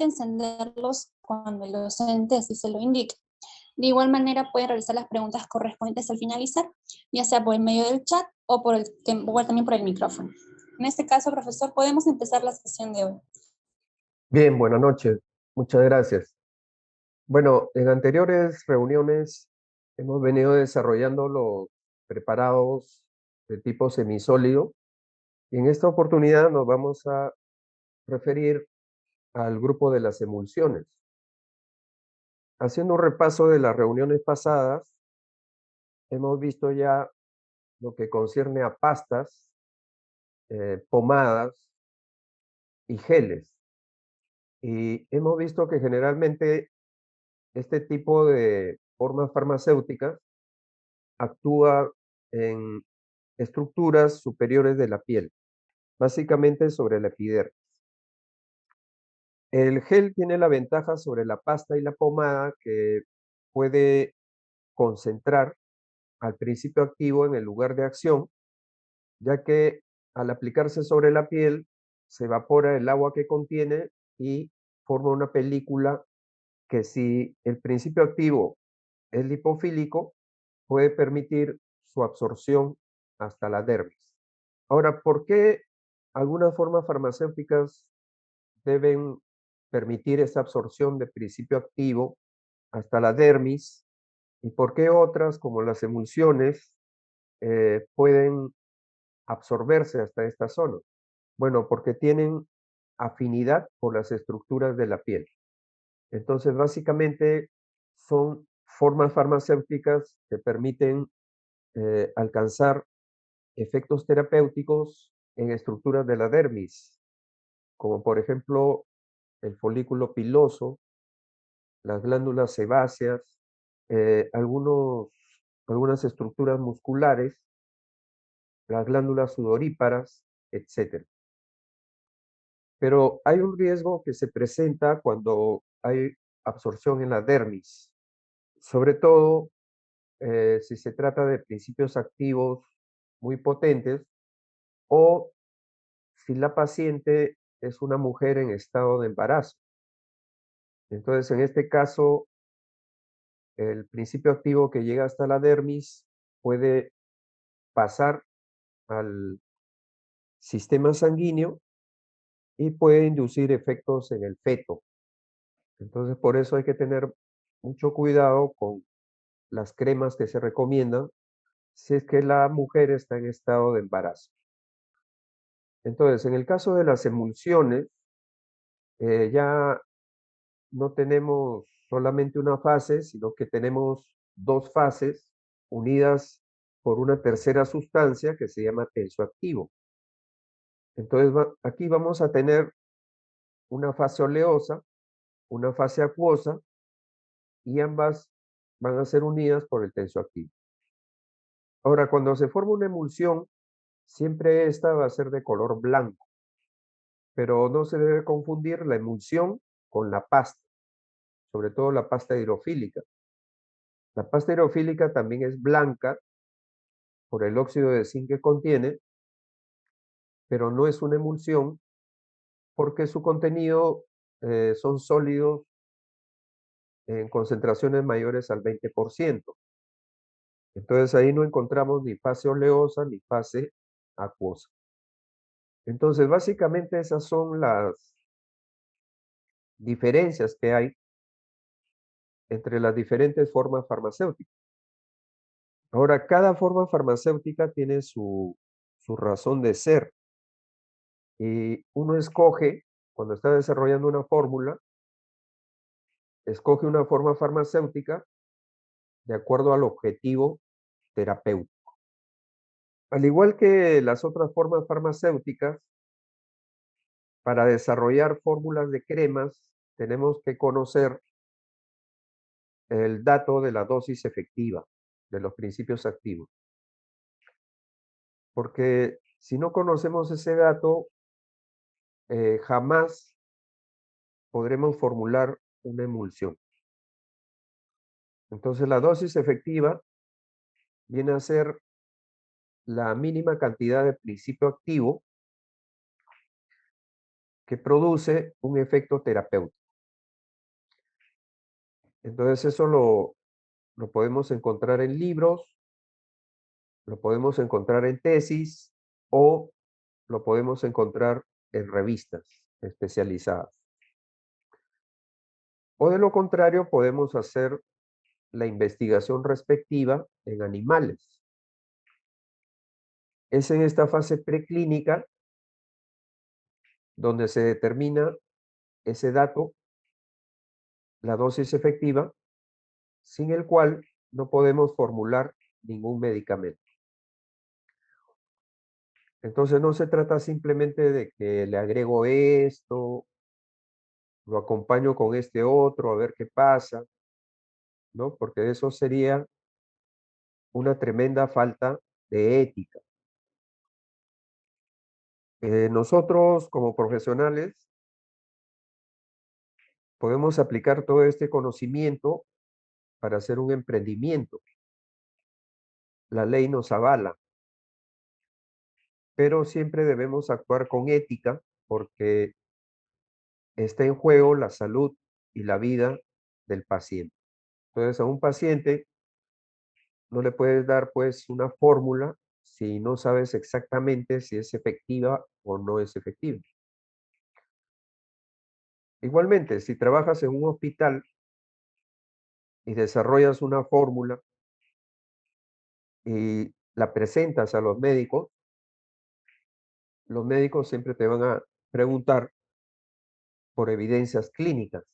encenderlos cuando el docente así se lo indique. De igual manera, pueden realizar las preguntas correspondientes al finalizar, ya sea por el medio del chat o o también por el micrófono. En este caso, profesor, podemos empezar la sesión de hoy. Bien, buenas noches. Muchas gracias. Bueno, en anteriores reuniones hemos venido desarrollando los preparados de tipo semisólido y en esta oportunidad nos vamos a referir al grupo de las emulsiones. Haciendo un repaso de las reuniones pasadas, hemos visto ya lo que concierne a pastas, pomadas y geles. Y hemos visto que generalmente este tipo de formas farmacéuticas actúa en estructuras superiores de la piel, básicamente sobre la epidermis. El gel tiene la ventaja sobre la pasta y la pomada que puede concentrar al principio activo en el lugar de acción, ya que al aplicarse sobre la piel se evapora el agua que contiene y forma una película que, si el principio activo es lipofílico, puede permitir su absorción hasta la dermis. Ahora, ¿por qué algunas formas farmacéuticas deben permitir esa absorción de principio activo hasta la dermis? ¿Y por qué otras, como las emulsiones, pueden absorberse hasta esta zona? Bueno, porque tienen afinidad por las estructuras de la piel. Entonces, básicamente, son formas farmacéuticas que permiten alcanzar efectos terapéuticos en estructuras de la dermis, como por ejemplo el folículo piloso, las glándulas sebáceas, algunas estructuras musculares, las glándulas sudoríparas, etc. Pero hay un riesgo que se presenta cuando hay absorción en la dermis, sobre todo si se trata de principios activos muy potentes o si la paciente es una mujer en estado de embarazo. Entonces, en este caso, el principio activo que llega hasta la dermis puede pasar al sistema sanguíneo y puede inducir efectos en el feto. Entonces, por eso hay que tener mucho cuidado con las cremas que se recomiendan si es que la mujer está en estado de embarazo. Entonces, en el caso de las emulsiones, ya no tenemos solamente una fase, sino que tenemos dos fases unidas por una tercera sustancia que se llama tensoactivo. Entonces, aquí vamos a tener una fase oleosa, una fase acuosa, y ambas van a ser unidas por el tensoactivo. Ahora, cuando se forma una emulsión, siempre esta va a ser de color blanco, pero no se debe confundir la emulsión con la pasta, sobre todo la pasta hidrofílica. La pasta hidrofílica también es blanca por el óxido de zinc que contiene, pero no es una emulsión porque su contenido son sólidos en concentraciones mayores al 20%. Entonces ahí no encontramos ni fase oleosa ni fase acuosa. Entonces, básicamente esas son las diferencias que hay entre las diferentes formas farmacéuticas. Ahora, cada forma farmacéutica tiene su razón de ser y uno escoge, cuando está desarrollando una fórmula, escoge una forma farmacéutica de acuerdo al objetivo terapéutico. Al igual que las otras formas farmacéuticas, para desarrollar fórmulas de cremas tenemos que conocer el dato de la dosis efectiva de los principios activos. Porque si no conocemos ese dato, jamás podremos formular una emulsión. Entonces, la dosis efectiva viene a ser la mínima cantidad de principio activo que produce un efecto terapéutico. Entonces eso lo podemos encontrar en libros, lo podemos encontrar en tesis o lo podemos encontrar en revistas especializadas. O de lo contrario, podemos hacer la investigación respectiva en animales. Es en esta fase preclínica donde se determina ese dato, la dosis efectiva, sin el cual no podemos formular ningún medicamento. Entonces no se trata simplemente de que le agrego esto, lo acompaño con este otro, a ver qué pasa, ¿no? Porque eso sería una tremenda falta de ética. Nosotros como profesionales podemos aplicar todo este conocimiento para hacer un emprendimiento. La ley nos avala, pero siempre debemos actuar con ética porque está en juego la salud y la vida del paciente. Entonces, a un paciente no le puedes dar pues una fórmula si no sabes exactamente si es efectiva o no es efectiva. Igualmente, si trabajas en un hospital y desarrollas una fórmula y la presentas a los médicos siempre te van a preguntar por evidencias clínicas.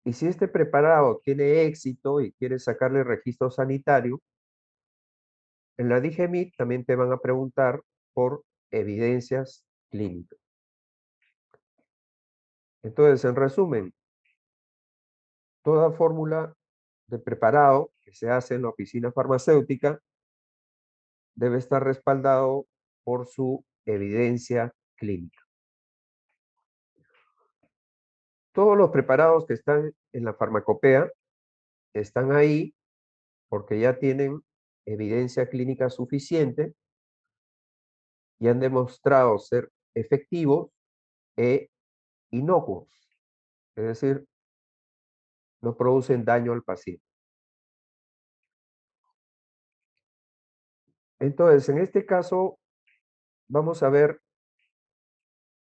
Y si este preparado tiene éxito y quieres sacarle registro sanitario, en la DGMIT también te van a preguntar por evidencias clínicas. Entonces, en resumen, toda fórmula de preparado que se hace en la oficina farmacéutica debe estar respaldado por su evidencia clínica. Todos los preparados que están en la farmacopea están ahí porque ya tienen evidencia clínica suficiente y han demostrado ser efectivos e inocuos, es decir, no producen daño al paciente. Entonces, en este caso, vamos a ver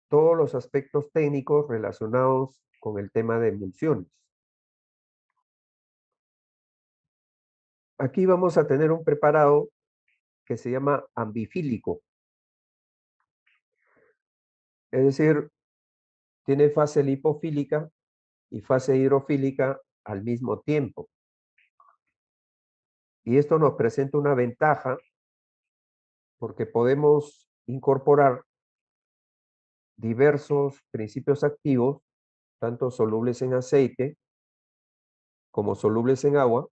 todos los aspectos técnicos relacionados con el tema de emulsiones. Aquí vamos a tener un preparado que se llama ambifílico, es decir, tiene fase lipofílica y fase hidrofílica al mismo tiempo. Y esto nos presenta una ventaja porque podemos incorporar diversos principios activos, tanto solubles en aceite como solubles en agua,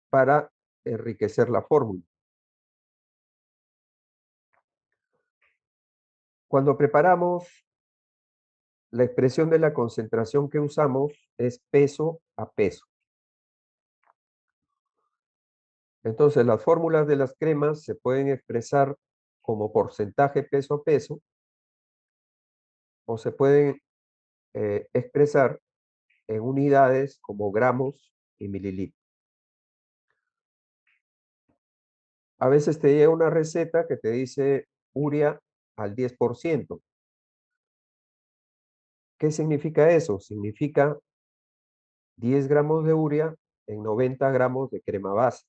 para enriquecer la fórmula. Cuando preparamos, la expresión de la concentración que usamos es peso a peso. Entonces, las fórmulas de las cremas se pueden expresar como porcentaje peso a peso o se pueden expresar en unidades como gramos y mililitros. A veces te llega una receta que te dice urea al 10%. ¿Qué significa eso? Significa 10 gramos de urea en 90 gramos de crema base.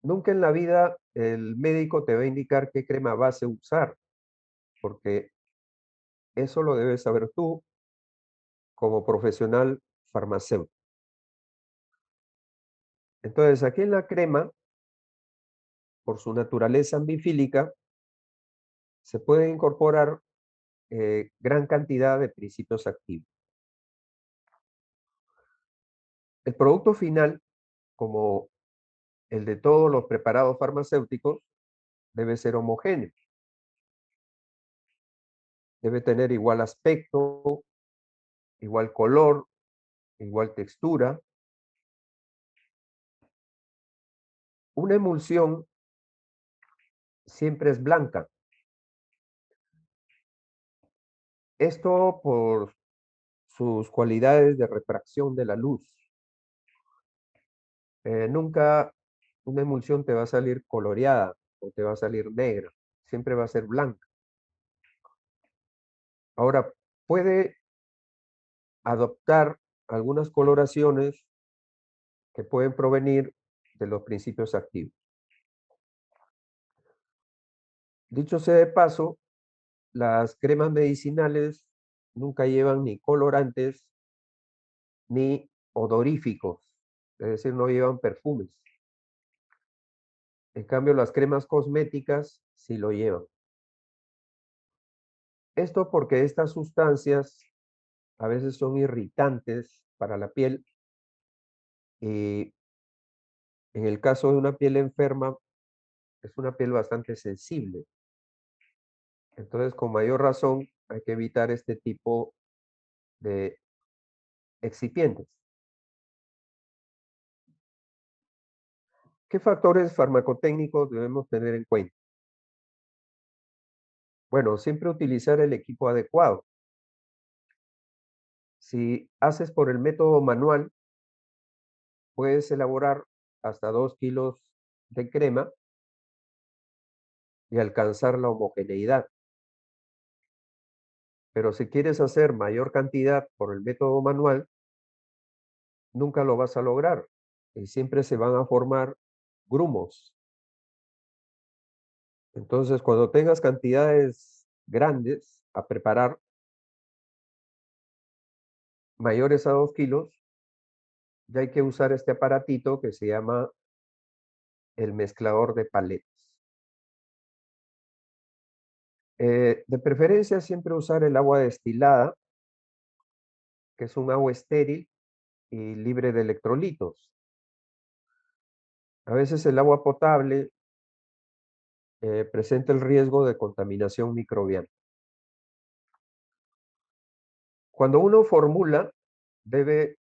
Nunca en la vida el médico te va a indicar qué crema base usar, porque eso lo debes saber tú como profesional farmacéutico. Entonces, aquí en la crema, por su naturaleza ambifílica, se puede incorporar gran cantidad de principios activos. El producto final, como el de todos los preparados farmacéuticos, debe ser homogéneo. Debe tener igual aspecto, igual color, igual textura. Una emulsión siempre es blanca. Esto por sus cualidades de refracción de la luz. Nunca una emulsión te va a salir coloreada o te va a salir negra, siempre va a ser blanca. Ahora, puede adoptar algunas coloraciones que pueden provenir de los principios activos. Dicho sea de paso, las cremas medicinales nunca llevan ni colorantes ni odoríficos, es decir, no llevan perfumes. En cambio, las cremas cosméticas sí lo llevan. Esto porque estas sustancias a veces son irritantes para la piel y en el caso de una piel enferma es una piel bastante sensible. Entonces, con mayor razón, hay que evitar este tipo de excipientes. ¿Qué factores farmacotécnicos debemos tener en cuenta? Bueno, siempre utilizar el equipo adecuado. Si haces por el método manual, puedes elaborar hasta 2 kilos de crema y alcanzar la homogeneidad. Pero si quieres hacer mayor cantidad por el método manual, nunca lo vas a lograr y siempre se van a formar grumos. Entonces, cuando tengas cantidades grandes a preparar, mayores a 2 kilos, ya hay que usar este aparatito que se llama el mezclador de paletas. De preferencia, siempre usar el agua destilada, que es un agua estéril y libre de electrolitos. A veces el agua potable presenta el riesgo de contaminación microbiana. Cuando uno formula, debe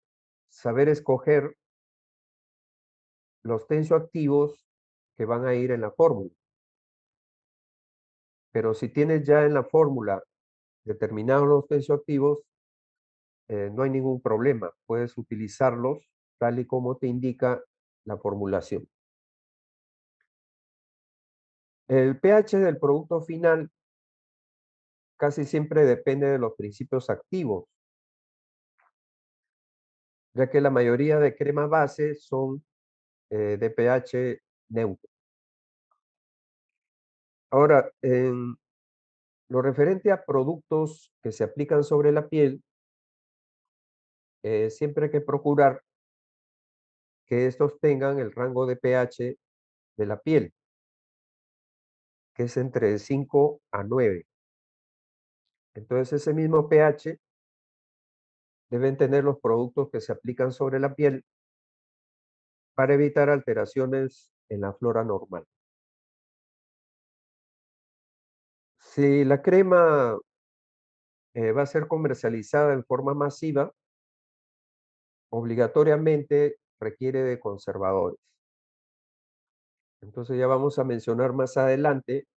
saber escoger los tensioactivos que van a ir en la fórmula. Pero si tienes ya en la fórmula determinados los tensioactivos, no hay ningún problema. Puedes utilizarlos tal y como te indica la formulación. El pH del producto final casi siempre depende de los principios activos, ya que la mayoría de cremas base son de pH neutro. Ahora, en lo referente a productos que se aplican sobre la piel, siempre hay que procurar que estos tengan el rango de pH de la piel, que es entre 5 a 9. Entonces, ese mismo pH deben tener los productos que se aplican sobre la piel para evitar alteraciones en la flora normal. Si la crema va a ser comercializada en forma masiva, obligatoriamente requiere de conservadores. Entonces ya vamos a mencionar más adelante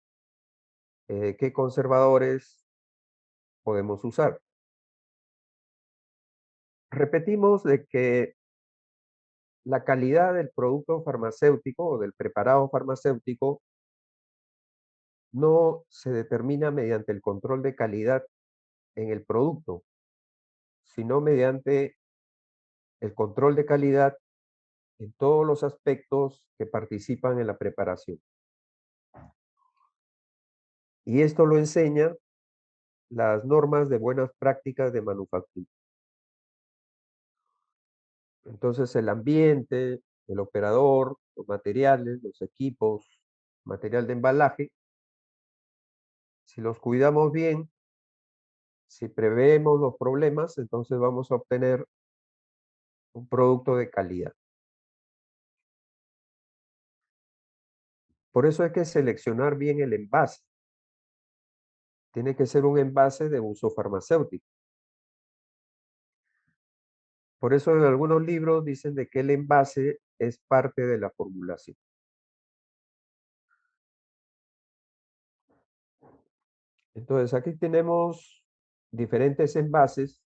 qué conservadores podemos usar. Repetimos de que la calidad del producto farmacéutico o del preparado farmacéutico no se determina mediante el control de calidad en el producto, sino mediante el control de calidad en todos los aspectos que participan en la preparación. Y esto lo enseña las normas de buenas prácticas de manufactura. Entonces, el ambiente, el operador, los materiales, los equipos, material de embalaje, si los cuidamos bien, si preveemos los problemas, entonces vamos a obtener un producto de calidad. Por eso hay que seleccionar bien el envase. Tiene que ser un envase de uso farmacéutico. Por eso en algunos libros dicen de que el envase es parte de la formulación. Entonces aquí tenemos diferentes envases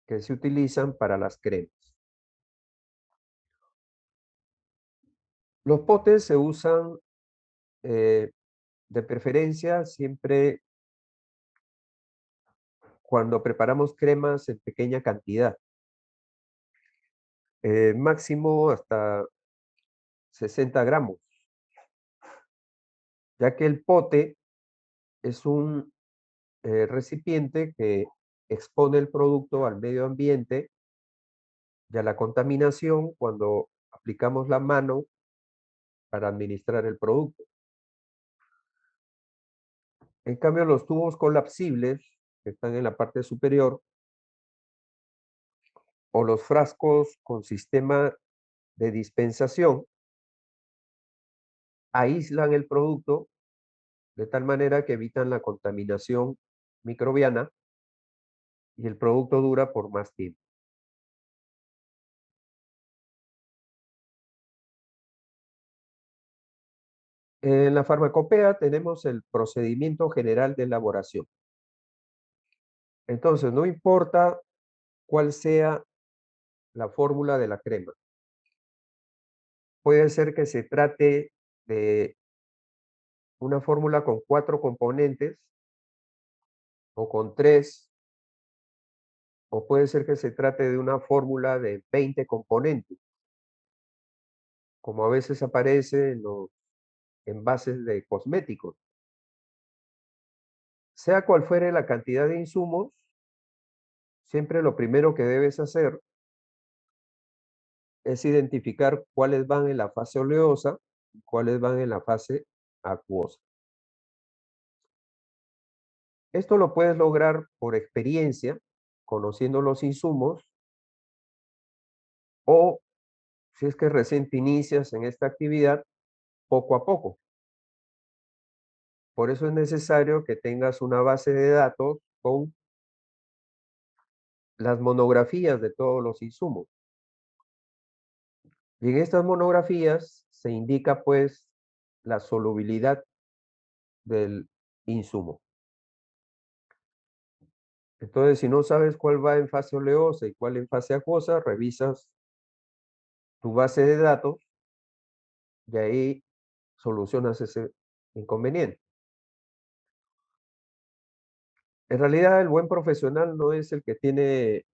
que se utilizan para las cremas. Los potes se usan de preferencia siempre cuando preparamos cremas en pequeña cantidad, máximo hasta 60 gramos, ya que el pote es un recipiente que expone el producto al medio ambiente y a la contaminación cuando aplicamos la mano para administrar el producto. En cambio, los tubos colapsibles, que están en la parte superior, o los frascos con sistema de dispensación, aíslan el producto de tal manera que evitan la contaminación microbiana y el producto dura por más tiempo. En la farmacopea tenemos el procedimiento general de elaboración. Entonces, no importa cuál sea la fórmula de la crema. Puede ser que se trate de una fórmula con 4 componentes o con 3, o puede ser que se trate de una fórmula de 20 componentes, como a veces aparece en los envases de cosméticos. Sea cual fuere la cantidad de insumos, siempre lo primero que debes hacer es identificar cuáles van en la fase oleosa y cuáles van en la fase acuosa. Esto lo puedes lograr por experiencia, conociendo los insumos, o si es que recién te inicias en esta actividad, poco a poco. Por eso es necesario que tengas una base de datos con las monografías de todos los insumos. Y en estas monografías se indica pues la solubilidad del insumo. Entonces, si no sabes cuál va en fase oleosa y cuál en fase acuosa, revisas tu base de datos y ahí solucionas ese inconveniente. En realidad, el buen profesional no es el que tiene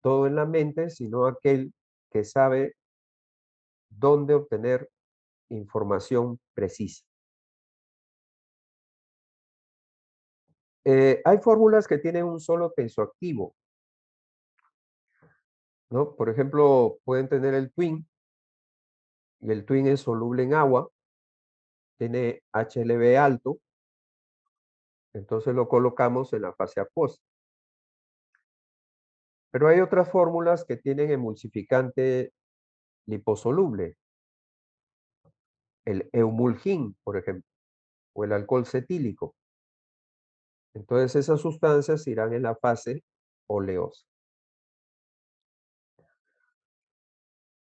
todo en la mente, sino aquel que sabe dónde obtener información precisa. Hay fórmulas que tienen un solo tensoactivo, ¿no? Por ejemplo, pueden tener el Twin, y el Twin es soluble en agua, tiene HLB alto, entonces lo colocamos en la fase acuosa. Pero hay otras fórmulas que tienen emulsificante liposoluble, el eumulgin, por ejemplo, o el alcohol cetílico. Entonces esas sustancias irán en la fase oleosa.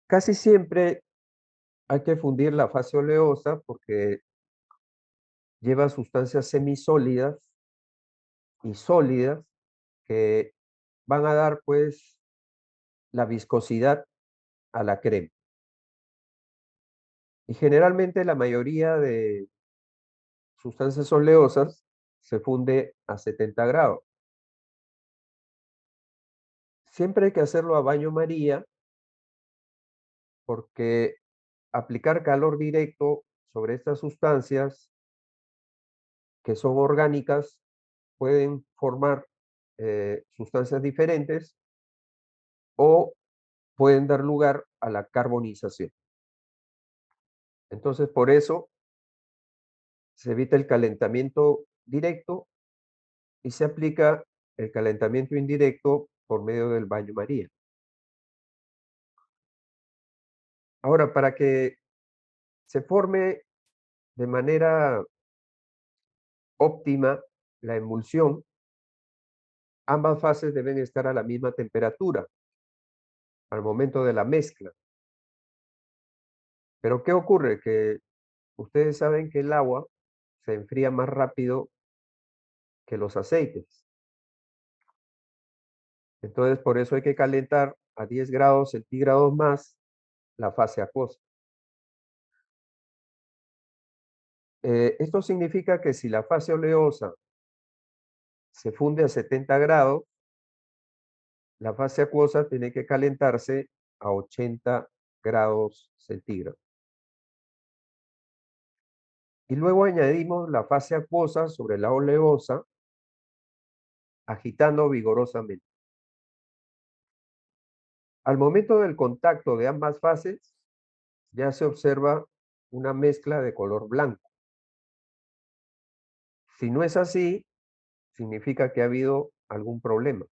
Casi siempre hay que fundir la fase oleosa porque lleva sustancias semisólidas y sólidas que van a dar pues la viscosidad a la crema. Y generalmente la mayoría de sustancias oleosas se funde a 70 grados. Siempre hay que hacerlo a baño María porque aplicar calor directo sobre estas sustancias que son orgánicas pueden formar sustancias diferentes o pueden dar lugar a la carbonización. Entonces, por eso se evita el calentamiento directo y se aplica el calentamiento indirecto por medio del baño María. Ahora, para que se forme de manera óptima la emulsión, ambas fases deben estar a la misma temperatura al momento de la mezcla. Pero ¿qué ocurre? Que ustedes saben que el agua se enfría más rápido que los aceites. Entonces, por eso hay que calentar a 10 grados centígrados más la fase acuosa. Esto significa que si la fase oleosa se funde a 70 grados, la fase acuosa tiene que calentarse a 80 grados centígrados. Y luego añadimos la fase acuosa sobre la oleosa, agitando vigorosamente. Al momento del contacto de ambas fases, ya se observa una mezcla de color blanco. Si no es así, significa que ha habido algún problema.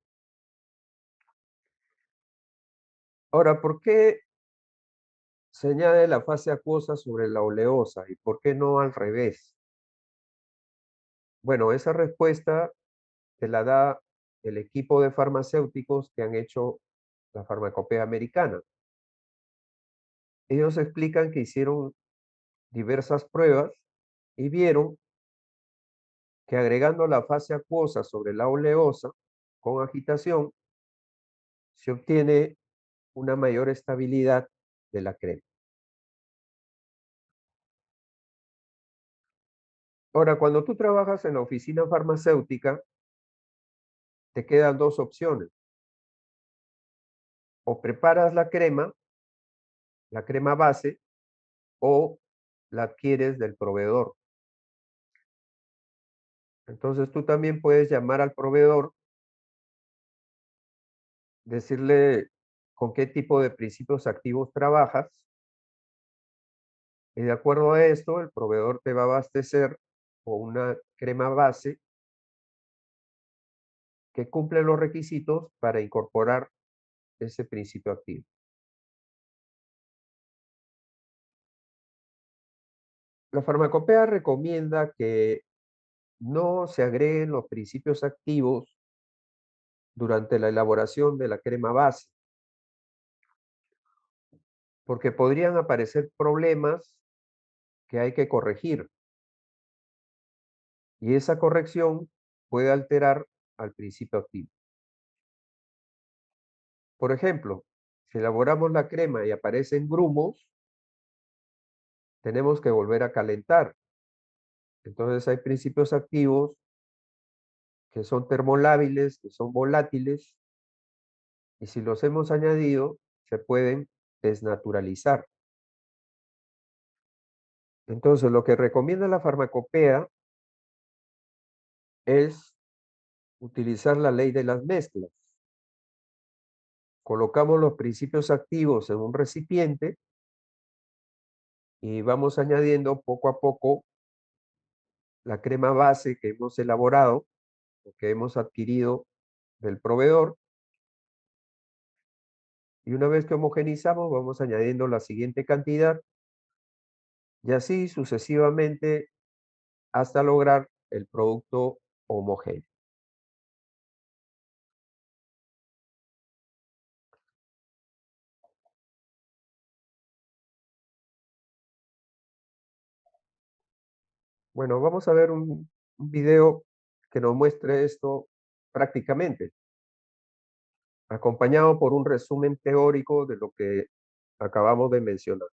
Ahora, ¿por qué se añade la fase acuosa sobre la oleosa y por qué no al revés? Bueno, esa respuesta te la da el equipo de farmacéuticos que han hecho la farmacopea americana. Ellos explican que hicieron diversas pruebas y vieron que agregando la fase acuosa sobre la oleosa con agitación, se obtiene una mayor estabilidad de la crema. Ahora, cuando tú trabajas en la oficina farmacéutica, te quedan dos opciones. O preparas la crema base, o la adquieres del proveedor. Entonces tú también puedes llamar al proveedor, decirle con qué tipo de principios activos trabajas, y de acuerdo a esto, el proveedor te va a abastecer con una crema base que cumple los requisitos para incorporar ese principio activo. La farmacopea recomienda que no se agreguen los principios activos durante la elaboración de la crema base, porque podrían aparecer problemas que hay que corregir y esa corrección puede alterar al principio activo. Por ejemplo, si elaboramos la crema y aparecen grumos, tenemos que volver a calentar. Entonces hay principios activos que son termolábiles, que son volátiles, y si los hemos añadido, se pueden desnaturalizar. Entonces, lo que recomienda la farmacopea es utilizar la ley de las mezclas. Colocamos los principios activos en un recipiente y vamos añadiendo poco a poco la crema base que hemos elaborado o que hemos adquirido del proveedor. Y una vez que homogenizamos, vamos añadiendo la siguiente cantidad y así sucesivamente hasta lograr el producto homogéneo. Bueno, vamos a ver un video que nos muestre esto prácticamente, acompañado por un resumen teórico de lo que acabamos de mencionar.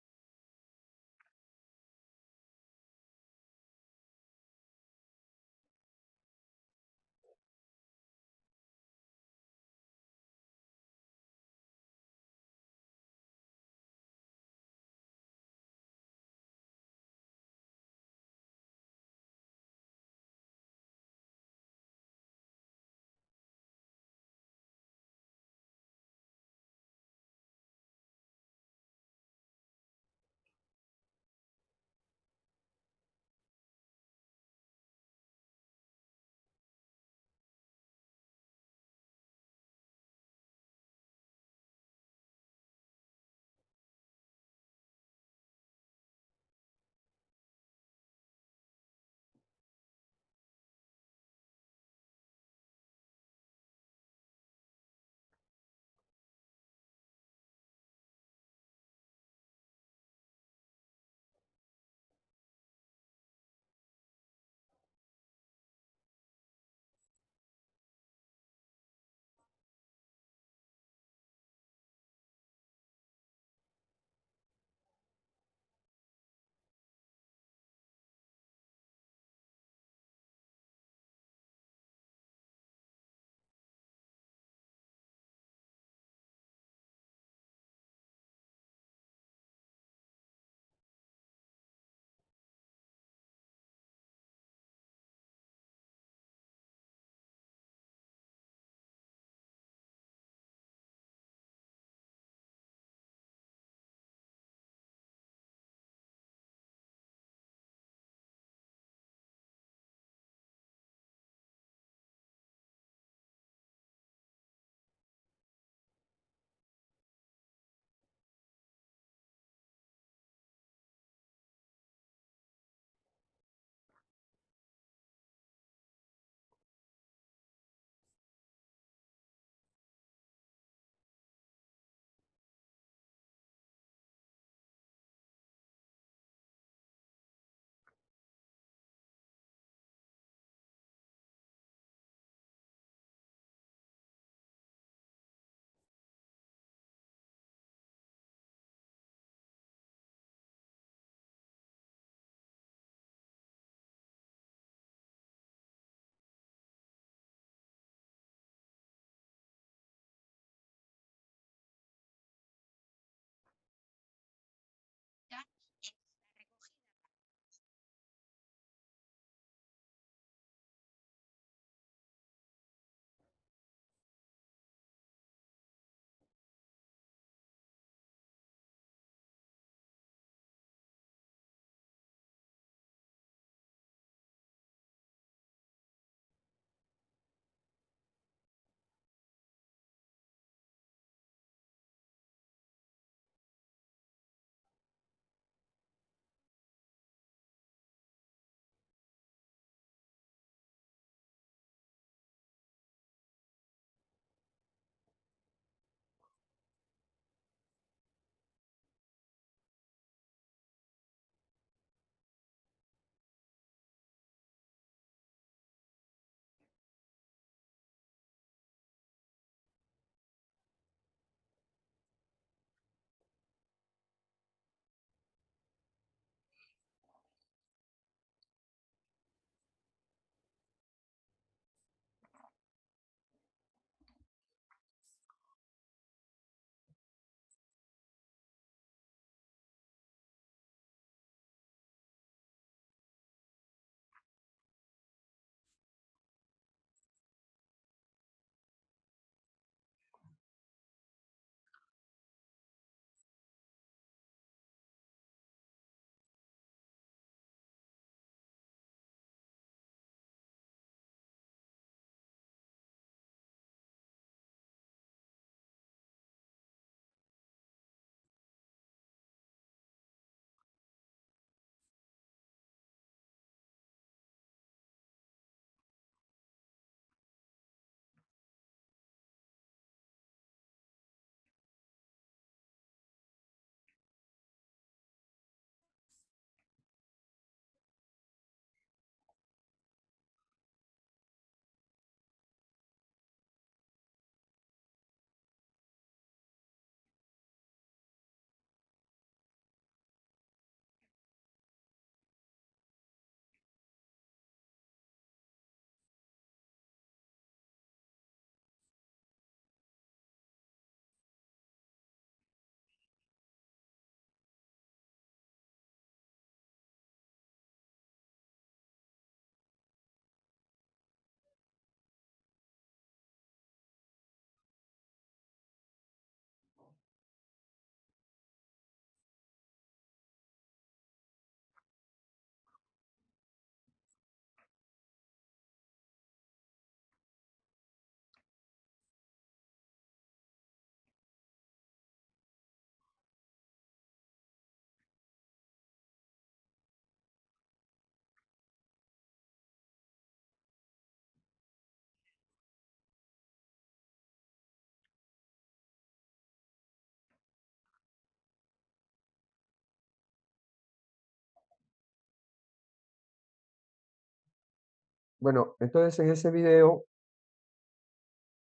Bueno, entonces en ese video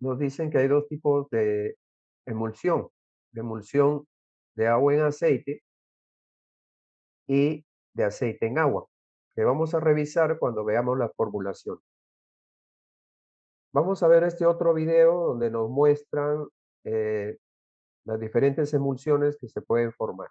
nos dicen que hay dos tipos emulsión, de emulsión de agua en aceite y de aceite en agua, que vamos a revisar cuando veamos la formulación. Vamos a ver este otro video donde nos muestran eh, las diferentes emulsiones que se pueden formar.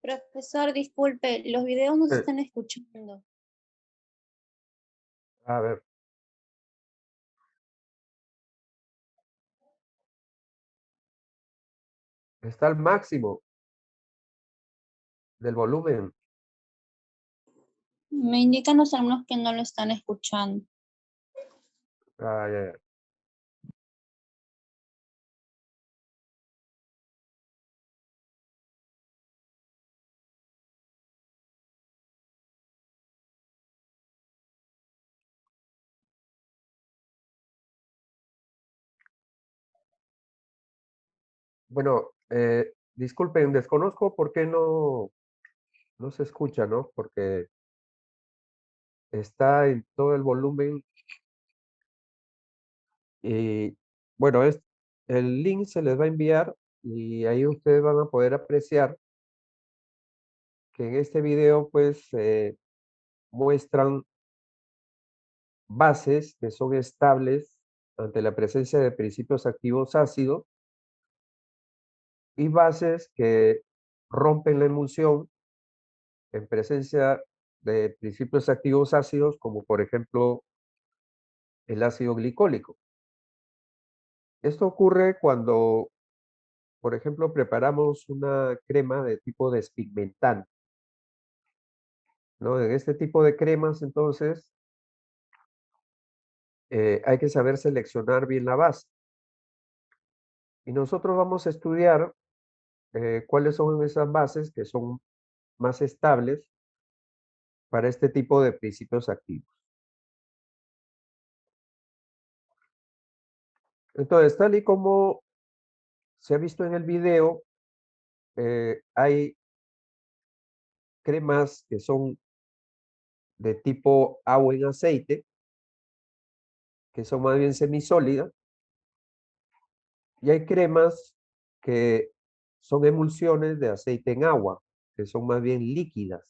Profesor, disculpe, los videos no se Eh, están escuchando. a ver, está al máximo del volumen. Me indican los alumnos que no lo están escuchando. Ah, ya, ya. Bueno, disculpen, desconozco por qué no se escucha, ¿no? Porque está en todo el volumen y, bueno, el link se les va a enviar y ahí ustedes van a poder apreciar que en este video, pues, muestran bases que son estables ante la presencia de principios activos ácidos y bases que rompen la emulsión en presencia de principios activos ácidos, como por ejemplo el ácido glicólico. Esto ocurre cuando, por ejemplo, preparamos una crema de tipo despigmentante, ¿no? En este tipo de cremas, entonces, hay que saber seleccionar bien la base. Y nosotros vamos a estudiar cuáles son esas bases que son más estables para este tipo de principios activos. Entonces, tal y como se ha visto en el video, hay cremas que son de tipo agua en aceite, que son más bien semisólidas, y hay cremas que son emulsiones de aceite en agua, que son más bien líquidas.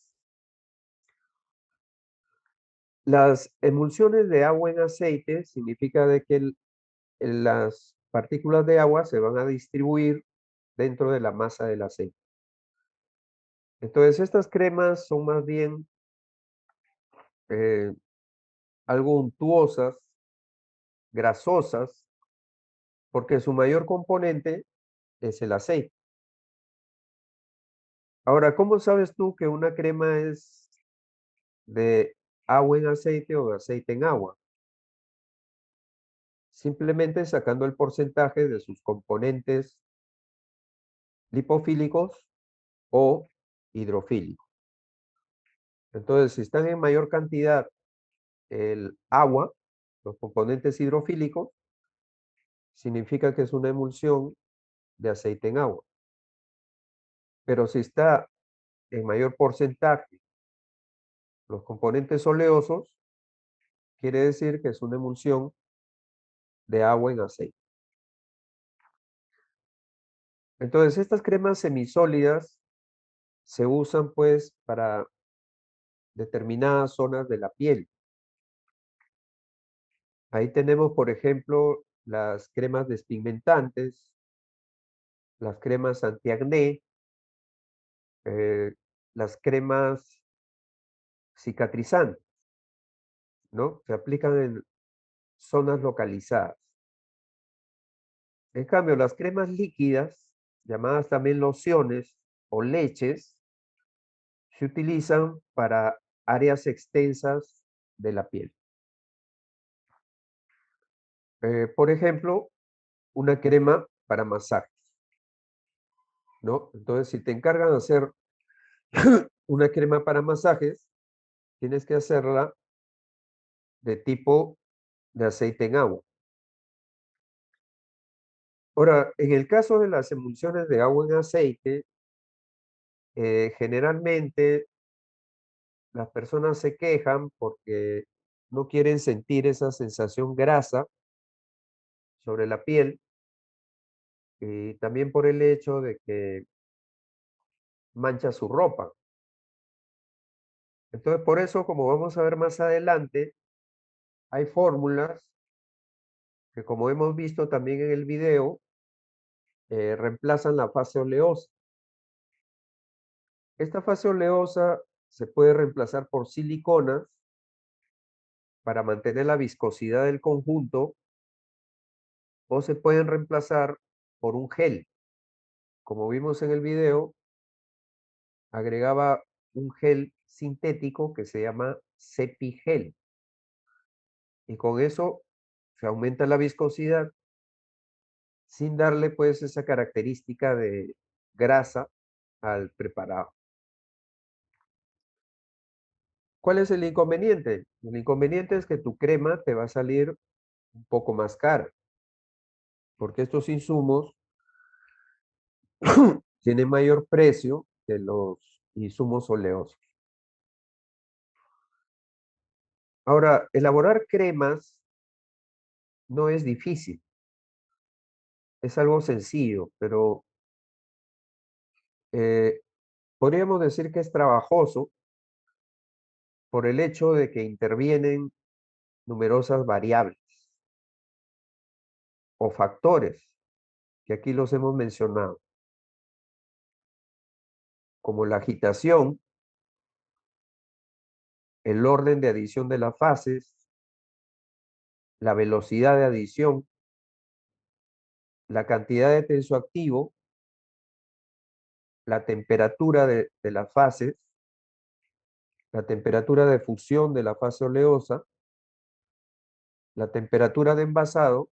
Las emulsiones de agua en aceite significa de que las partículas de agua se van a distribuir dentro de la masa del aceite. Entonces, estas cremas son más bien eh, algo untuosas, grasosas, porque su mayor componente es el aceite. Ahora, ¿cómo sabes tú que una crema es de agua en aceite o de aceite en agua? Simplemente sacando el porcentaje de sus componentes lipofílicos o hidrofílicos. Entonces, si están en mayor cantidad el agua, los componentes hidrofílicos, significa que es una emulsión de aceite en agua. Pero si está en mayor porcentaje los componentes oleosos, quiere decir que es una emulsión de agua en aceite. Entonces, estas cremas semisólidas se usan pues para determinadas zonas de la piel. Ahí tenemos, por ejemplo, las cremas despigmentantes, las cremas antiacné, eh, las cremas cicatrizantes, ¿no? Se aplican en zonas localizadas. En cambio, las cremas líquidas, llamadas también lociones o leches, se utilizan para áreas extensas de la piel. Por ejemplo, una crema para masajes, ¿no? Entonces, si te encargan de hacer una crema para masajes, tienes que hacerla de tipo de aceite en agua. Ahora, en el caso de las emulsiones de agua en aceite, generalmente las personas se quejan porque no quieren sentir esa sensación grasa sobre la piel y también por el hecho de que mancha su ropa. Entonces, por eso, como vamos a ver más adelante, hay fórmulas que, como hemos visto también en el video, reemplazan la fase oleosa. Esta fase oleosa se puede reemplazar por siliconas para mantener la viscosidad del conjunto o se pueden reemplazar por un gel. Como vimos en el video, agregaba un gel sintético que se llama Cepigel y con eso se aumenta la viscosidad sin darle pues esa característica de grasa al preparado. ¿Cuál es el inconveniente? El inconveniente es que tu crema te va a salir un poco más cara, porque estos insumos tienen mayor precio que los insumos oleosos. Ahora, elaborar cremas no es difícil, es algo sencillo, pero eh, podríamos decir que es trabajoso por el hecho de que intervienen numerosas variables o factores que aquí los hemos mencionado, como la agitación, el orden de adición de las fases, la velocidad de adición, la cantidad de tensoactivo, la temperatura de las fases, la temperatura de fusión de la fase oleosa, la temperatura de envasado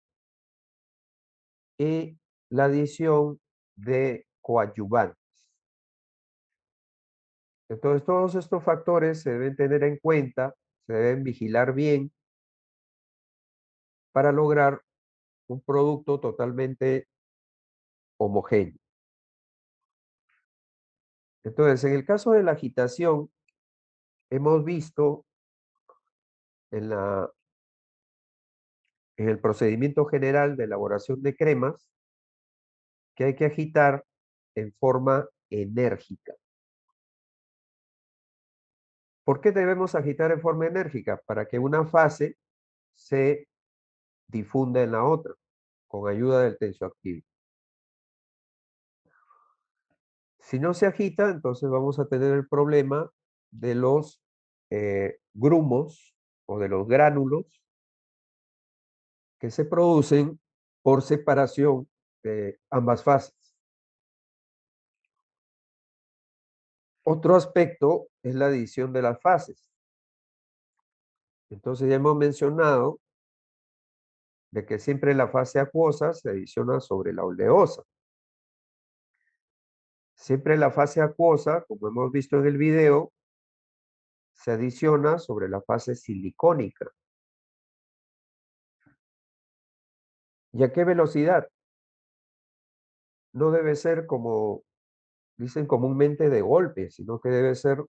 y la adición de coadyuvantes. Entonces, todos estos factores se deben tener en cuenta, se deben vigilar bien para lograr un producto totalmente homogéneo. Entonces, en el caso de la agitación, hemos visto en, en el procedimiento general de elaboración de cremas que hay que agitar en forma enérgica. ¿Por qué debemos agitar en forma enérgica? Para que una fase se difunda en la otra, con ayuda del tensioactivo. Si no se agita, entonces vamos a tener el problema de los grumos o de los gránulos que se producen por separación de ambas fases. Otro aspecto es la adición de las fases. Entonces ya hemos mencionado de que siempre la fase acuosa se adiciona sobre la oleosa. Siempre la fase acuosa, como hemos visto en el video, se adiciona sobre la fase silicónica. ¿Y a qué velocidad? No debe ser como dicen comúnmente de golpe, sino que debe ser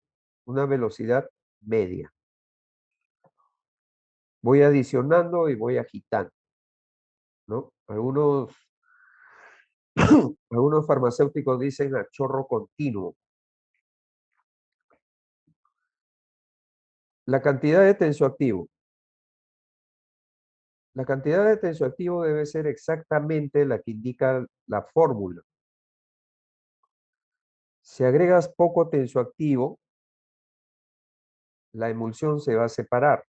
una velocidad media. Voy adicionando y voy agitando, ¿no? Algunos farmacéuticos dicen a chorro continuo. La cantidad de tensoactivo. La cantidad de tensoactivo debe ser exactamente la que indica la fórmula. Si agregas poco tensoactivo, la emulsión se va a separar.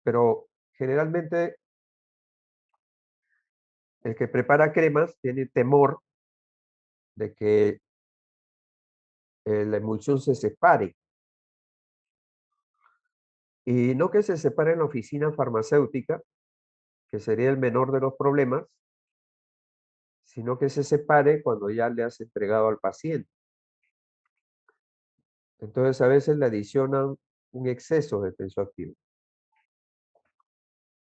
Pero generalmente el que prepara cremas tiene temor de que la emulsión se separe. Y no que se separe en la oficina farmacéutica, que sería el menor de los problemas, sino que se separe cuando ya le has entregado al paciente. Entonces a veces le adicionan un exceso de tensoactivo.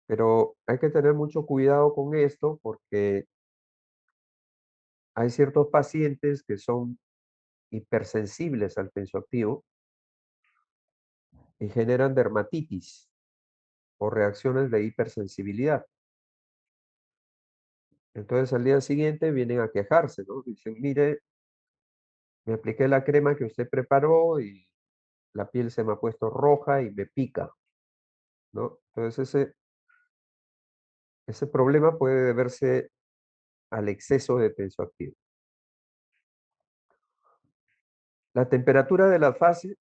Pero hay que tener mucho cuidado con esto porque hay ciertos pacientes que son hipersensibles al tensoactivo y generan dermatitis o reacciones de hipersensibilidad. Entonces al día siguiente vienen a quejarse, ¿no? Dicen, mire, me apliqué la crema que usted preparó y la piel se me ha puesto roja y me pica, ¿no? Entonces ese problema puede deberse al exceso de tensoactivo. La temperatura de las fases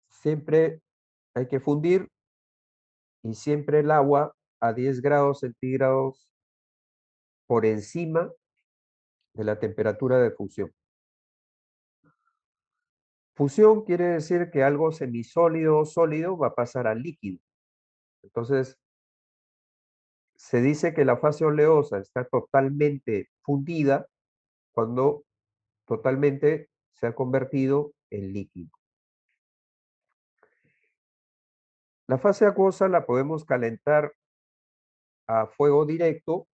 siempre hay que fundir y siempre el agua a 10 grados centígrados por encima de la temperatura de fusión. Fusión quiere decir que algo semisólido o sólido va a pasar a líquido. Entonces, se dice que la fase oleosa está totalmente fundida cuando totalmente se ha convertido en líquido. La fase acuosa la podemos calentar a fuego directo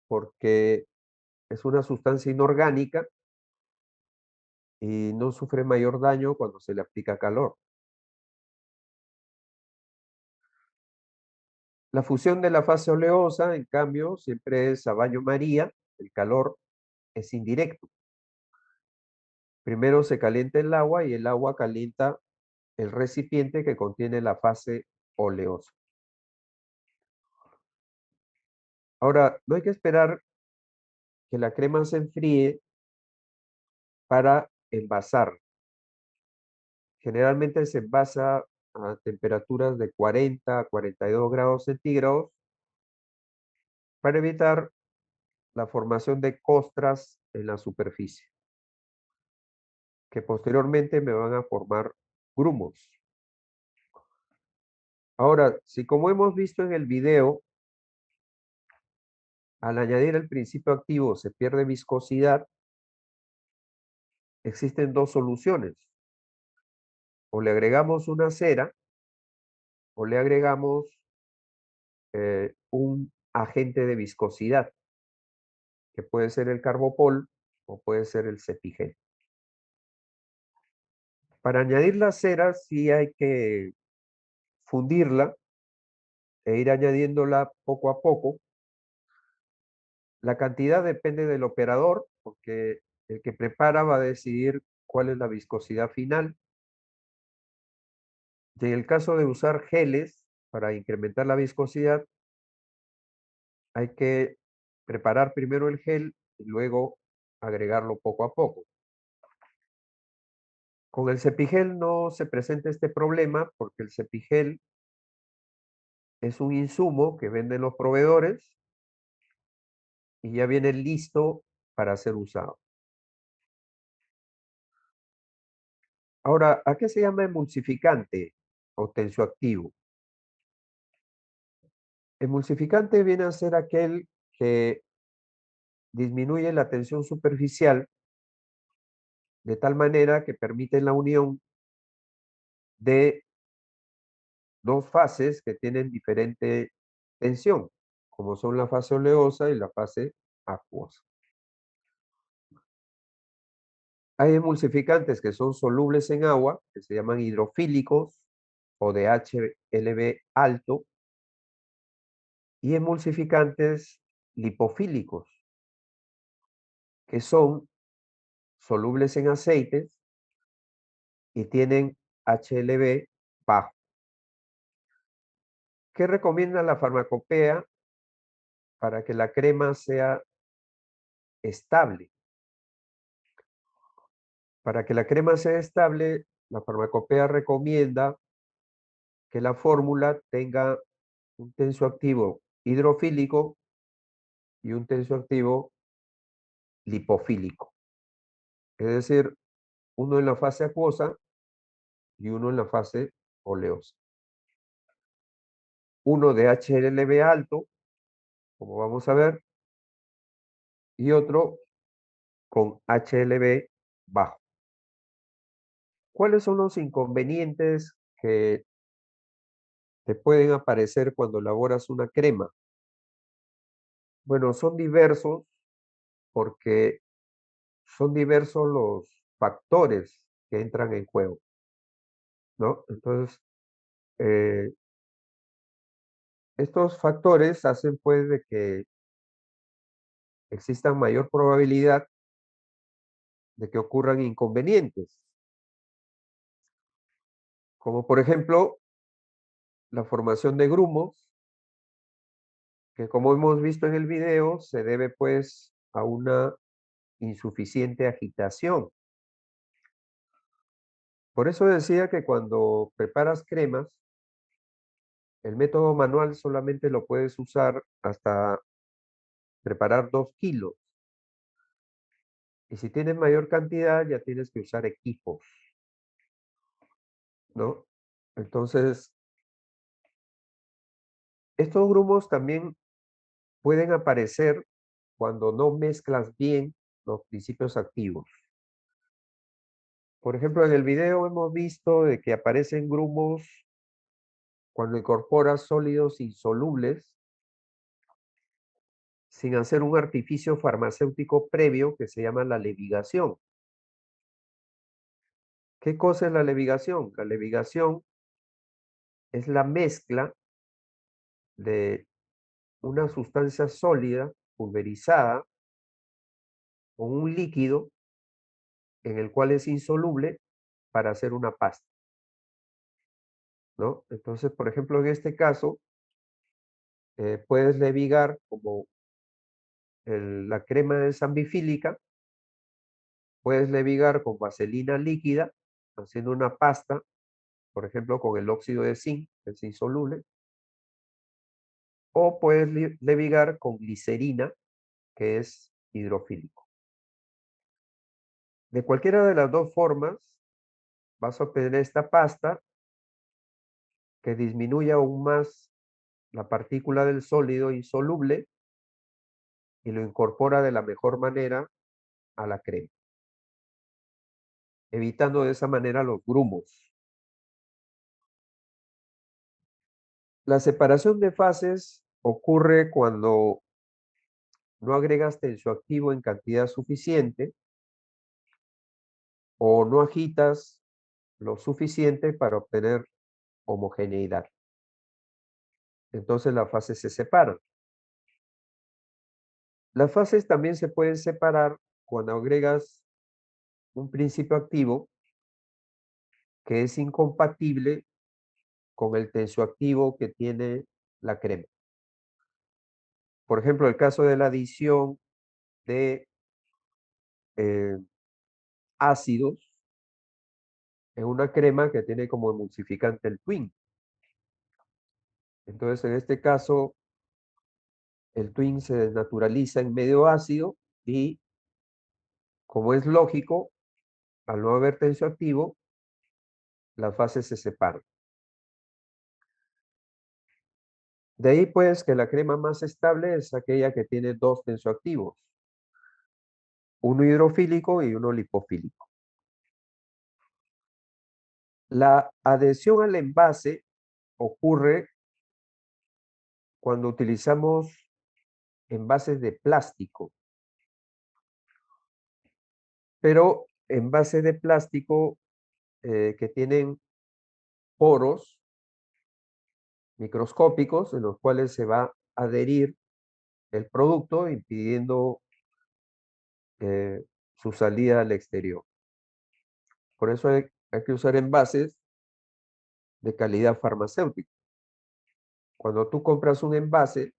porque es una sustancia inorgánica y no sufre mayor daño cuando se le aplica calor. La fusión de la fase oleosa, en cambio, siempre es a baño María, el calor es indirecto. Primero se calienta el agua y el agua calienta el recipiente que contiene la fase oleosa. Ahora, no hay que esperar que la crema se enfríe para envasar. Generalmente se envasa a temperaturas de 40 a 42 grados centígrados para evitar la formación de costras en la superficie, que posteriormente me van a formar grumos. Ahora, si como hemos visto en el video, al añadir el principio activo se pierde viscosidad, existen dos soluciones. O le agregamos una cera o le agregamos un agente de viscosidad, que puede ser el carbopol o puede ser el cepigel. Para añadir la cera sí hay que fundirla e ir añadiéndola poco a poco. La cantidad depende del operador, porque el que prepara va a decidir cuál es la viscosidad final. Y en el caso de usar geles para incrementar la viscosidad, hay que preparar primero el gel y luego agregarlo poco a poco. Con el cepigel no se presenta este problema porque el cepigel es un insumo que venden los proveedores y ya viene listo para ser usado. Ahora, ¿a qué se llama emulsificante o tensioactivo? Emulsificante viene a ser aquel que disminuye la tensión superficial de tal manera que permite la unión de dos fases que tienen diferente tensión, como son la fase oleosa y la fase acuosa. Hay emulsificantes que son solubles en agua, que se llaman hidrofílicos o de HLB alto, y emulsificantes lipofílicos, que son solubles en aceites y tienen HLB bajo. ¿Qué recomienda la farmacopea para que la crema sea estable? Para que la crema sea estable, la farmacopea recomienda que la fórmula tenga un tensioactivo hidrofílico y un tensioactivo lipofílico. Es decir, uno en la fase acuosa y uno en la fase oleosa. Uno de HLB alto, como vamos a ver, y otro con HLB bajo. ¿Cuáles son los inconvenientes que te pueden aparecer cuando elaboras una crema? Bueno, son diversos porque son diversos los factores que entran en juego, ¿no? Entonces, eh, estos factores hacen pues de que exista mayor probabilidad de que ocurran inconvenientes, como por ejemplo la formación de grumos, que como hemos visto en el video, se debe pues a una insuficiente agitación. Por eso decía que cuando preparas cremas, el método manual solamente lo puedes usar hasta preparar 2 kilos. Y si tienes mayor cantidad, ya tienes que usar equipos, ¿no? Entonces, estos grumos también pueden aparecer cuando no mezclas bien los principios activos. Por ejemplo, en el video hemos visto de que aparecen grumos cuando incorporas sólidos insolubles sin hacer un artificio farmacéutico previo que se llama la levigación. ¿Qué cosa es la levigación? La levigación es la mezcla de una sustancia sólida, pulverizada, con un líquido en el cual es insoluble para hacer una pasta, ¿no? Entonces, por ejemplo, en este caso, puedes levigar como la crema de bifílica, puedes levigar con vaselina líquida, haciendo una pasta, por ejemplo, con el óxido de zinc, que es insoluble, o puedes levigar con glicerina, que es hidrofílico. De cualquiera de las dos formas, vas a obtener esta pasta que disminuye aún más la partícula del sólido insoluble y lo incorpora de la mejor manera a la crema, evitando de esa manera los grumos. La separación de fases ocurre cuando no agregas tensioactivo en cantidad suficiente o no agitas lo suficiente para obtener homogeneidad. Entonces las fases se separan. Las fases también se pueden separar cuando agregas un principio activo que es incompatible con el tensioactivo que tiene la crema. Por ejemplo, el caso de la adición de eh, ácidos en una crema que tiene como emulsificante el twin. Entonces, en este caso, el twin se desnaturaliza en medio ácido y, como es lógico, al no haber tensioactivo, las fases se separan. De ahí, pues, que la crema más estable es aquella que tiene dos tensioactivos, uno hidrofílico y uno lipofílico. La adhesión al envase ocurre cuando utilizamos envases de plástico, pero envases de plástico que tienen poros microscópicos en los cuales se va a adherir el producto impidiendo su salida al exterior. Por eso hay que usar envases de calidad farmacéutica. Cuando tú compras un envase,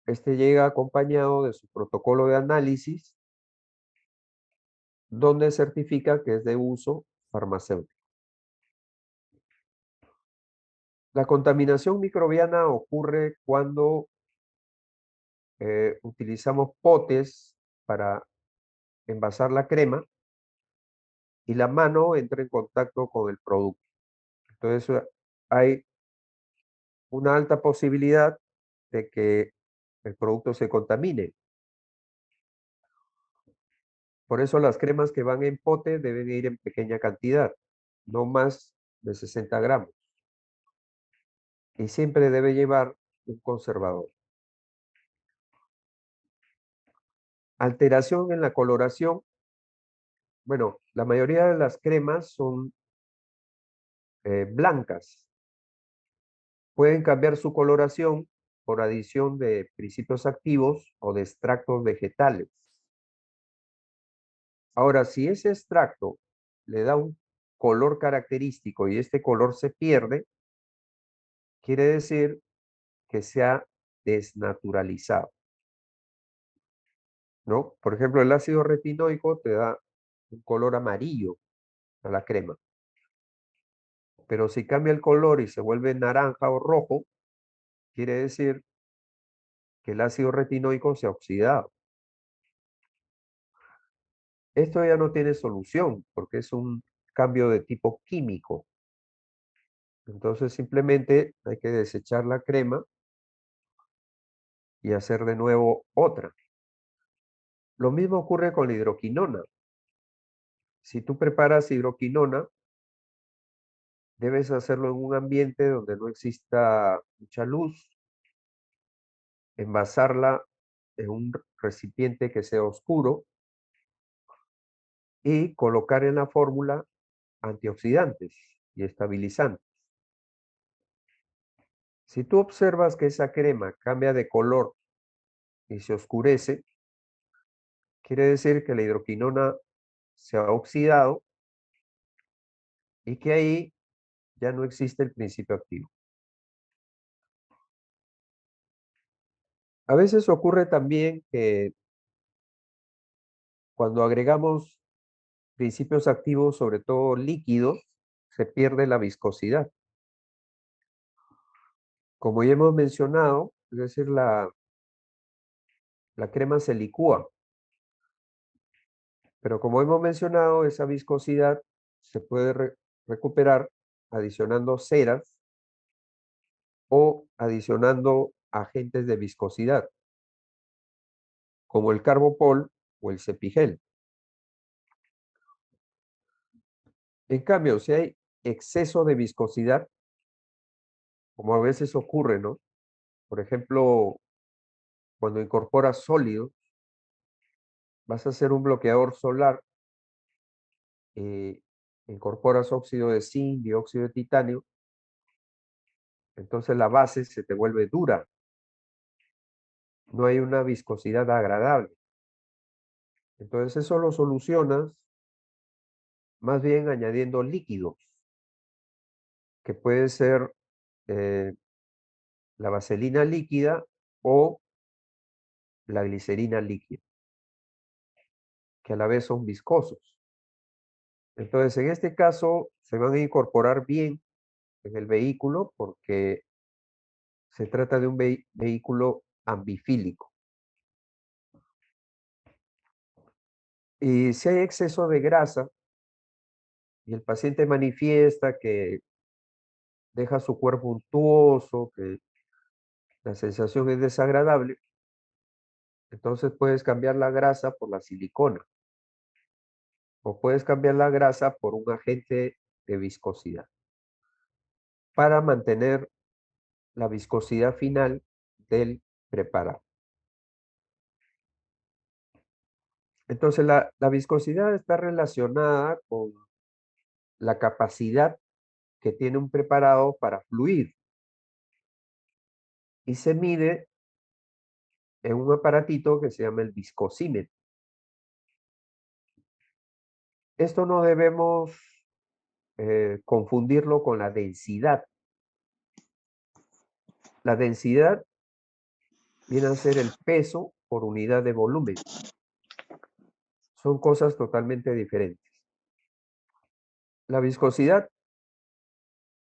este llega acompañado de su protocolo de análisis, donde certifica que es de uso farmacéutico. La contaminación microbiana ocurre cuando utilizamos potes para envasar la crema y la mano entra en contacto con el producto. Entonces hay una alta posibilidad de que el producto se contamine. Por eso las cremas que van en pote deben ir en pequeña cantidad, no más de 60 gramos. Y siempre debe llevar un conservador. Alteración en la coloración. Bueno, la mayoría de las cremas son blancas. Pueden cambiar su coloración por adición de principios activos o de extractos vegetales. Ahora, si ese extracto le da un color característico y este color se pierde, quiere decir que se ha desnaturalizado, ¿no? Por ejemplo, el ácido retinoico te da un color amarillo a la crema. Pero si cambia el color y se vuelve naranja o rojo, quiere decir que el ácido retinoico se ha oxidado. Esto ya no tiene solución porque es un cambio de tipo químico. Entonces simplemente hay que desechar la crema y hacer de nuevo otra. Lo mismo ocurre con la hidroquinona. Si tú preparas hidroquinona, debes hacerlo en un ambiente donde no exista mucha luz, envasarla en un recipiente que sea oscuro y colocar en la fórmula antioxidantes y estabilizantes. Si tú observas que esa crema cambia de color y se oscurece, quiere decir que la hidroquinona se ha oxidado y que ahí ya no existe el principio activo. A veces ocurre también que cuando agregamos principios activos, sobre todo líquidos, se pierde la viscosidad. Como ya hemos mencionado, es decir, la crema se licúa, pero como hemos mencionado, esa viscosidad se puede recuperar adicionando ceras o adicionando agentes de viscosidad, como el carbopol o el cepigel. En cambio, si hay exceso de viscosidad, como a veces ocurre, ¿no? Por ejemplo, cuando incorporas sólidos, vas a hacer un bloqueador solar, incorporas óxido de zinc, dióxido de titanio, entonces la base se te vuelve dura. No hay una viscosidad agradable. Entonces eso lo solucionas más bien añadiendo líquidos, que puede ser la vaselina líquida o la glicerina líquida, que a la vez son viscosos. Entonces, en este caso, se van a incorporar bien en el vehículo porque se trata de un vehículo ambifílico. Y si hay exceso de grasa y el paciente manifiesta que deja su cuerpo untuoso, que la sensación es desagradable, entonces puedes cambiar la grasa por la silicona o puedes cambiar la grasa por un agente de viscosidad para mantener la viscosidad final del preparado. Entonces, la viscosidad está relacionada con la capacidad que tiene un preparado para fluir y se mide en un aparatito que se llama el viscosímetro. Esto no debemos confundirlo con la densidad. La densidad viene a ser el peso por unidad de volumen. Son cosas totalmente diferentes. La viscosidad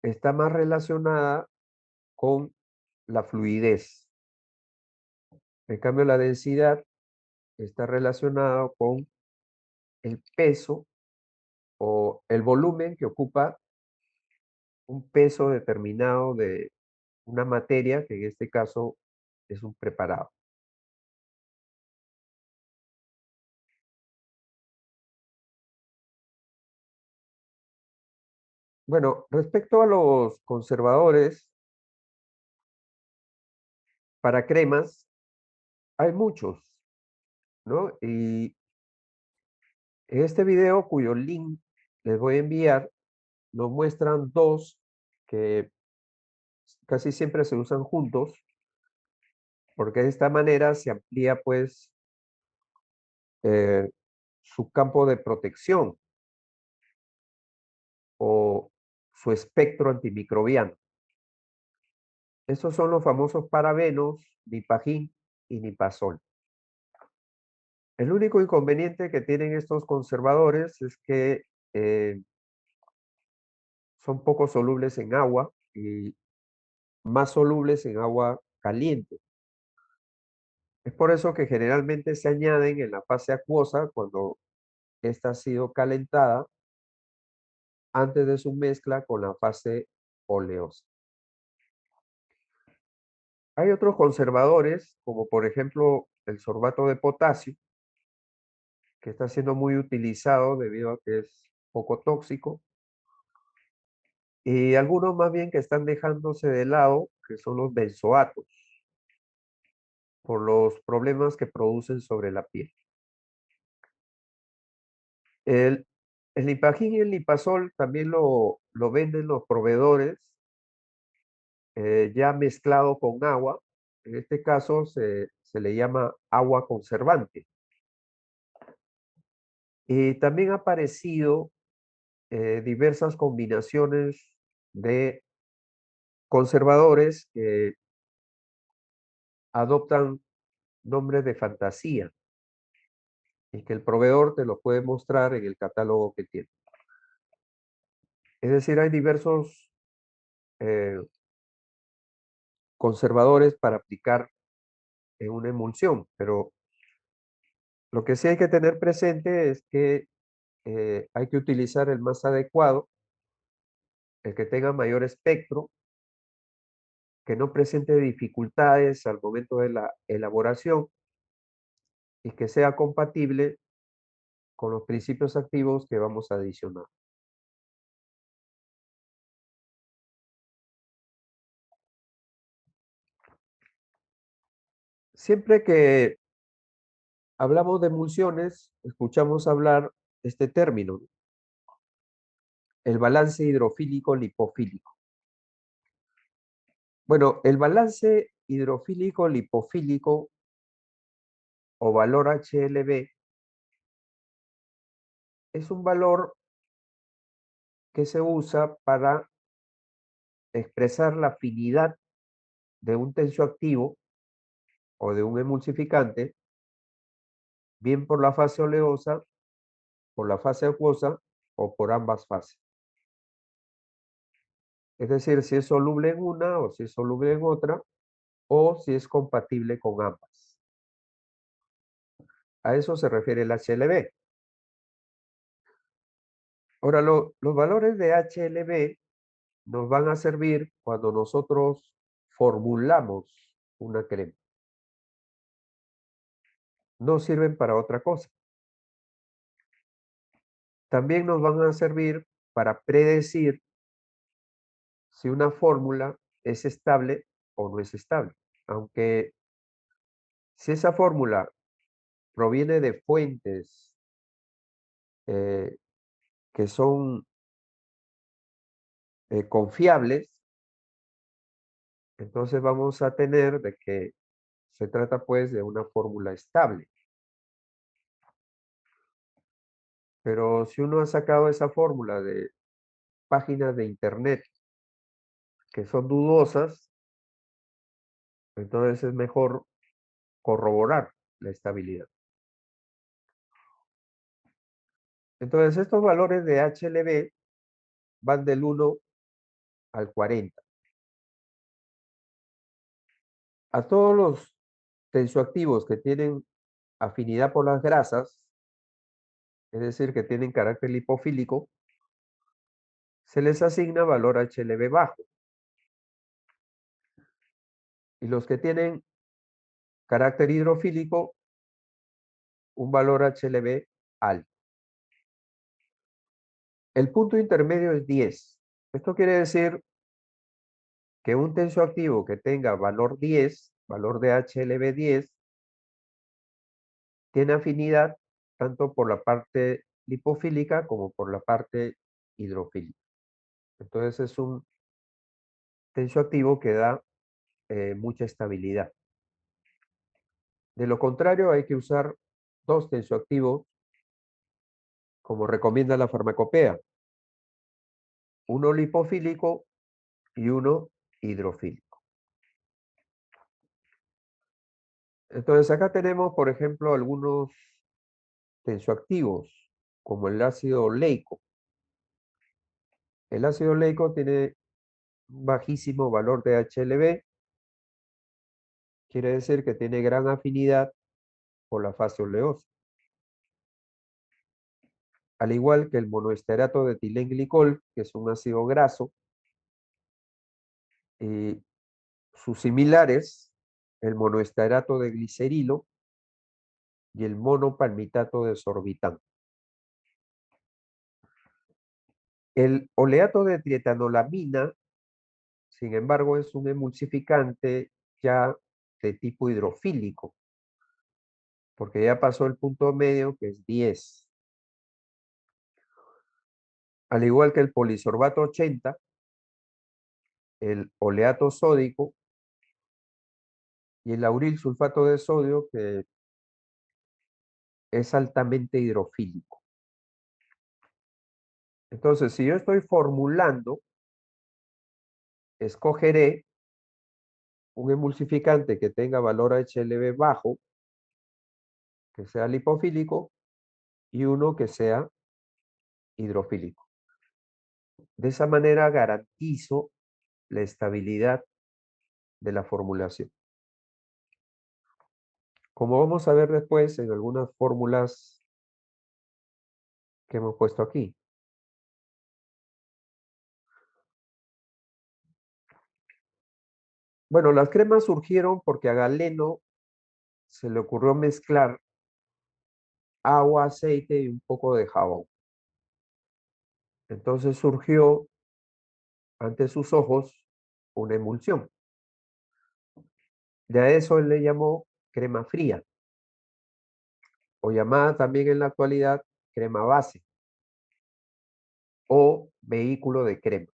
está más relacionada con la fluidez. En cambio, la densidad está relacionada con el peso o el volumen que ocupa un peso determinado de una materia, que en este caso es un preparado. Bueno, respecto a los conservadores para cremas, hay muchos, ¿no? Y en este video, cuyo link les voy a enviar, nos muestran dos que casi siempre se usan juntos, porque de esta manera se amplía, pues, su campo de protección o su espectro antimicrobiano. Estos son los famosos parabenos, nipagin y nipazol. El único inconveniente que tienen estos conservadores es que son poco solubles en agua y más solubles en agua caliente. Es por eso que generalmente se añaden en la fase acuosa cuando ésta ha sido calentada antes de su mezcla con la fase oleosa. Hay otros conservadores, como por ejemplo el sorbato de potasio, que está siendo muy utilizado debido a que es poco tóxico, y algunos más bien que están dejándose de lado, que son los benzoatos, por los problemas que producen sobre la piel. El, el Lipajín y el Lipazol también lo venden los proveedores ya mezclado con agua. En este caso se le llama agua conservante. Y también ha aparecido diversas combinaciones de conservadores que adoptan nombres de fantasía y que el proveedor te lo puede mostrar en el catálogo que tiene. Es decir, hay diversos eh, conservadores para aplicar en una emulsión, pero lo que sí hay que tener presente es que hay que utilizar el más adecuado, el que tenga mayor espectro, que no presente dificultades al momento de la elaboración y que sea compatible con los principios activos que vamos a adicionar. Siempre que hablamos de emulsiones, escuchamos hablar de este término, el balance hidrofílico lipofílico. Bueno, el balance hidrofílico lipofílico o valor HLB es un valor que se usa para expresar la afinidad de un tensioactivo o de un emulsificante, bien por la fase oleosa, por la fase acuosa o por ambas fases. Es decir, si es soluble en una o si es soluble en otra, o si es compatible con ambas. A eso se refiere el HLB. Ahora, los valores de HLB nos van a servir cuando nosotros formulamos una crema. No sirven para otra cosa. También nos van a servir para predecir si una fórmula es estable o no es estable. Aunque si esa fórmula proviene de fuentes eh, que son confiables, entonces vamos a tener de que se trata pues de una fórmula estable. Pero si uno ha sacado esa fórmula de páginas de internet que son dudosas, entonces es mejor corroborar la estabilidad. Entonces estos valores de HLB van del 1 al 40. A todos los tensioactivos que tienen afinidad por las grasas, es decir, que tienen carácter lipofílico, se les asigna valor HLB bajo. Y los que tienen carácter hidrofílico, un valor HLB alto. El punto intermedio es 10. Esto quiere decir que un tensioactivo que tenga valor 10, valor de HLB 10, tiene afinidad tanto por la parte lipofílica como por la parte hidrofílica. Entonces es un tensioactivo que da mucha estabilidad. De lo contrario, hay que usar dos tensioactivos como recomienda la farmacopea. Uno lipofílico y uno hidrofílico. Entonces acá tenemos, por ejemplo, algunos tensioactivos, como el ácido oleico. El ácido oleico tiene un bajísimo valor de HLB, quiere decir que tiene gran afinidad por la fase oleosa. Al igual que el monoesterato de etilenglicol, que es un ácido graso, y sus similares, el monoesterato de glicerilo y el monopalmitato de sorbitán. El oleato de trietanolamina, sin embargo, es un emulsificante ya de tipo hidrofílico, porque ya pasó el punto medio, que es 10. Al igual que el polisorbato 80, el oleato sódico y el lauril sulfato de sodio, que es altamente hidrofílico. Entonces, si yo estoy formulando, escogeré un emulsificante que tenga valor HLB bajo, que sea lipofílico, y uno que sea hidrofílico. De esa manera garantizo la estabilidad de la formulación. Como vamos a ver después en algunas fórmulas que hemos puesto aquí. Bueno, las cremas surgieron porque a Galeno se le ocurrió mezclar agua, aceite y un poco de jabón. Entonces surgió ante sus ojos una emulsión. De a eso él le llamó crema fría, o llamada también en la actualidad crema base, o vehículo de cremas.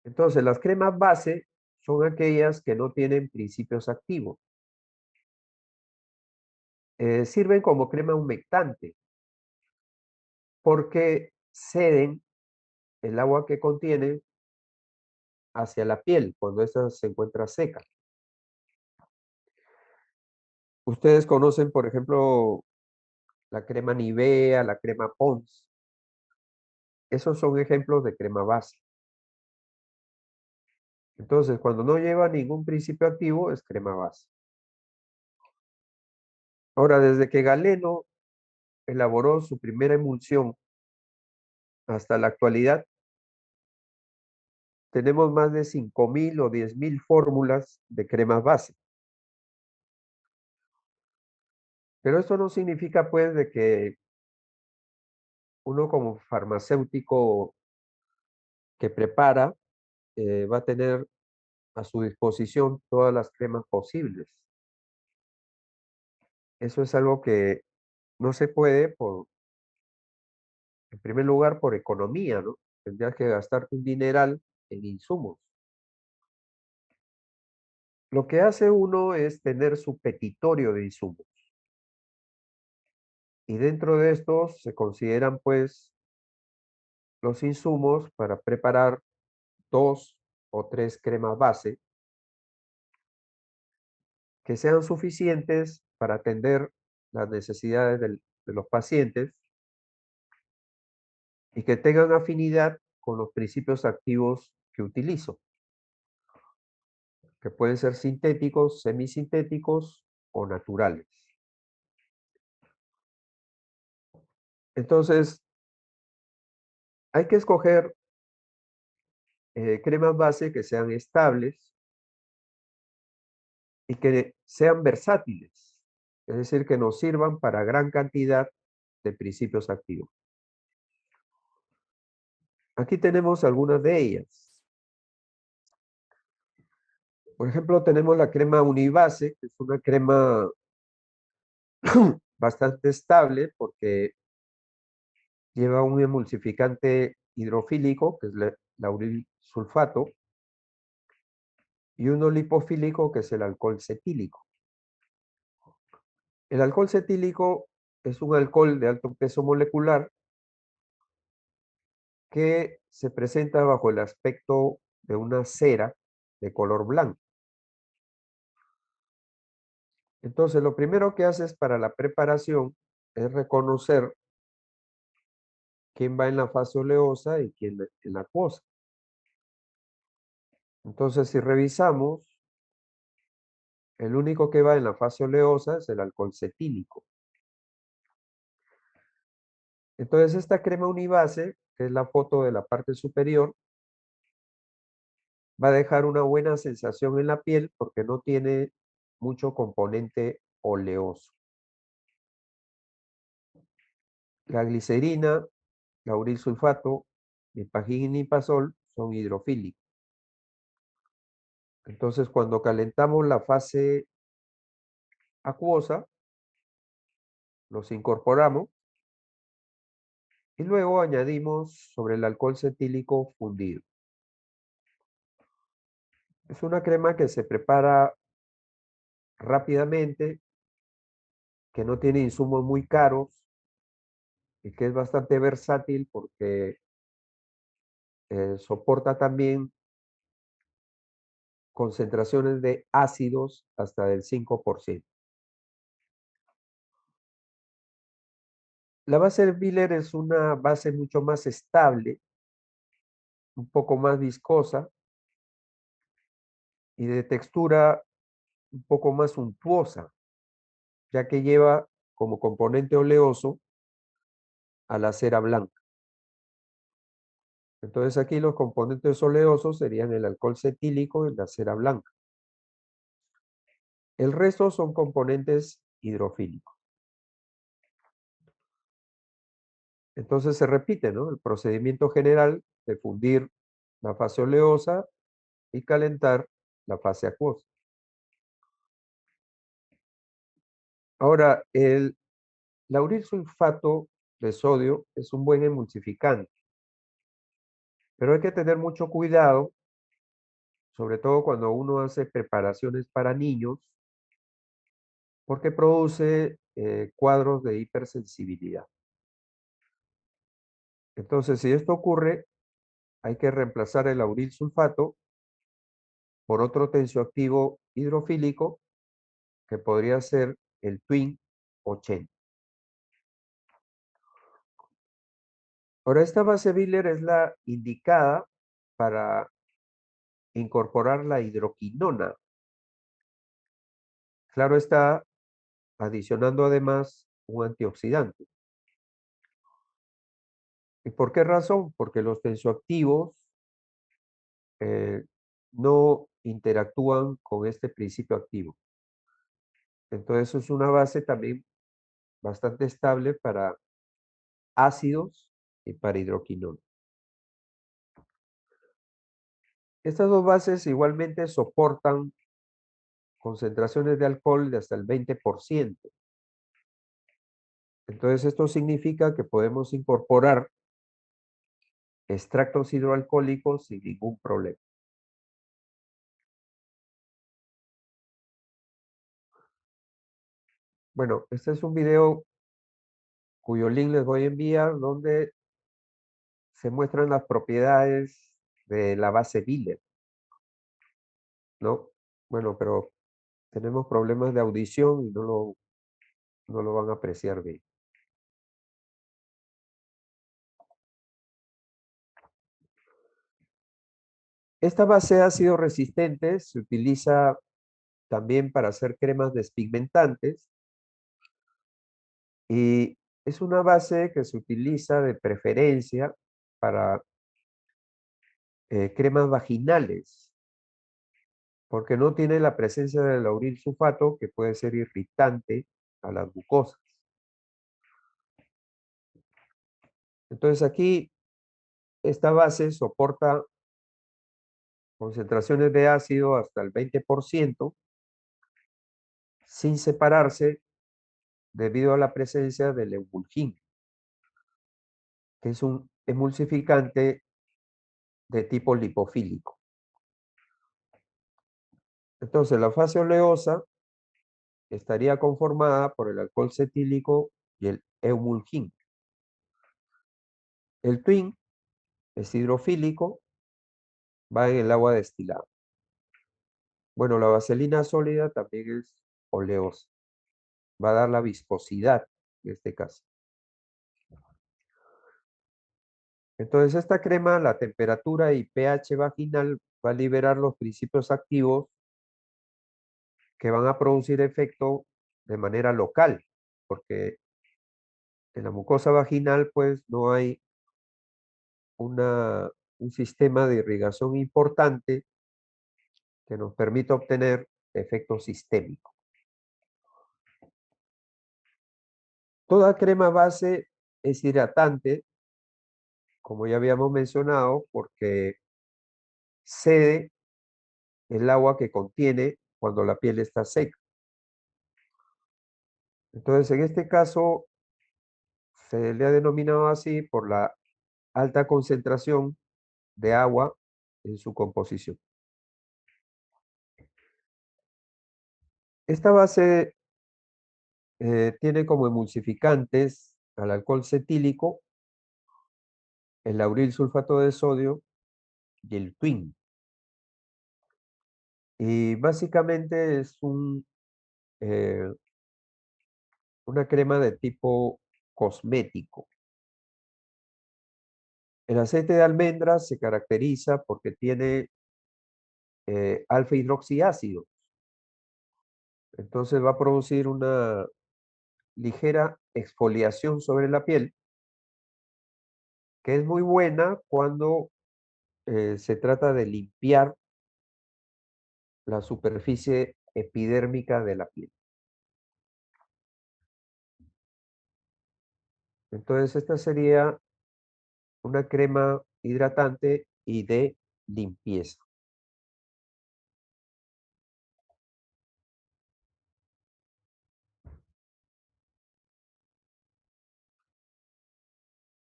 Entonces, las cremas base son aquellas que no tienen principios activos. Sirven como crema humectante porque ceden el agua que contienen hacia la piel cuando ésta se encuentra seca. Ustedes conocen, por ejemplo, la crema Nivea, la crema Pond's. Esos son ejemplos de crema base. Entonces, cuando no lleva ningún principio activo, es crema base. Ahora, desde que Galeno elaboró su primera emulsión hasta la actualidad, tenemos más de 5.000 o 10.000 fórmulas de cremas base. Pero esto no significa, pues, de que uno como farmacéutico que prepara va a tener a su disposición todas las cremas posibles. Eso es algo que no se puede, en primer lugar, por economía, ¿no? Tendrías que gastarte un dineral en insumos. Lo que hace uno es tener su petitorio de insumos. Y dentro de estos se consideran, pues, los insumos para preparar 2 o 3 cremas base que sean suficientes para atender las necesidades de los pacientes y que tengan afinidad con los principios activos que utilizo, que pueden ser sintéticos, semisintéticos o naturales. Entonces, hay que escoger cremas base que sean estables y que sean versátiles, es decir, que nos sirvan para gran cantidad de principios activos. Aquí tenemos algunas de ellas. Por ejemplo, tenemos la crema Unibase, que es una crema bastante estable porque lleva un emulsificante hidrofílico, que es el lauril sulfato, y uno lipofílico, que es el alcohol cetílico. El alcohol cetílico es un alcohol de alto peso molecular que se presenta bajo el aspecto de una cera de color blanco. Entonces, lo primero que haces para la preparación es reconocer quién va en la fase oleosa y quién en la acuosa. Entonces, si revisamos, el único que va en la fase oleosa es el alcohol cetílico. Entonces, esta crema unibase, que es la foto de la parte superior, va a dejar una buena sensación en la piel porque no tiene mucho componente oleoso. La glicerina, lauril sulfato, nipagin son hidrofílicos. Entonces, cuando calentamos la fase acuosa, los incorporamos y luego añadimos sobre el alcohol cetílico fundido. Es una crema que se prepara rápidamente, que no tiene insumos muy caros y que es bastante versátil porque soporta también concentraciones de ácidos hasta del 5%. La base de Biller es una base mucho más estable, un poco más viscosa y de textura un poco más untuosa, ya que lleva como componente oleoso a la cera blanca. Entonces aquí los componentes oleosos serían el alcohol cetílico y la cera blanca. El resto son componentes hidrofílicos. Entonces se repite, ¿no? El procedimiento general de fundir la fase oleosa y calentar la fase acuosa. Ahora, el lauril sulfato de sodio es un buen emulsificante, pero hay que tener mucho cuidado, sobre todo cuando uno hace preparaciones para niños, porque produce cuadros de hipersensibilidad. Entonces, si esto ocurre, hay que reemplazar el lauril sulfato por otro tensioactivo hidrofílico que podría ser el Twin 80. Ahora, esta base Biller es la indicada para incorporar la hidroquinona. Claro está, adicionando además un antioxidante. ¿Y por qué razón? Porque los tensioactivos eh, no interactúan con este principio activo. Entonces es una base también bastante estable para ácidos y para hidroquinona. Estas dos bases igualmente soportan concentraciones de alcohol de hasta el 20%. Entonces esto significa que podemos incorporar extractos hidroalcohólicos sin ningún problema. Bueno, este es un video cuyo link les voy a enviar donde se muestran las propiedades de la base Biller, ¿no? Bueno, pero tenemos problemas de audición y no lo van a apreciar bien. Esta base ácido resistente se utiliza también para hacer cremas despigmentantes y es una base que se utiliza de preferencia para cremas vaginales porque no tiene la presencia del lauril sulfato que puede ser irritante a las mucosas. Entonces aquí esta base soporta concentraciones de ácido hasta el 20% sin separarse debido a la presencia del emulgin, que es un emulsificante de tipo lipofílico. Entonces la fase oleosa estaría conformada por el alcohol cetílico y el emulgin. El twin es hidrofílico, va en el agua destilada. Bueno, la vaselina sólida también es oleosa. Va a dar la viscosidad en este caso. Entonces, esta crema, la temperatura y pH vaginal va a liberar los principios activos que van a producir efecto de manera local, porque en la mucosa vaginal, pues, no hay un sistema de irrigación importante que nos permita obtener efectos sistémicos. Toda crema base es hidratante, como ya habíamos mencionado, porque cede el agua que contiene cuando la piel está seca. Entonces, en este caso, se le ha denominado así por la alta concentración de agua en su composición. Esta base tiene como emulsificantes al alcohol cetílico, el lauril sulfato de sodio y el twin. Y básicamente es eh, una crema de tipo cosmético. El aceite de almendras se caracteriza porque tiene alfa hidroxiácido. Entonces va a producir una ligera exfoliación sobre la piel, que es muy buena cuando se trata de limpiar la superficie epidérmica de la piel. Entonces, esta sería una crema hidratante y de limpieza.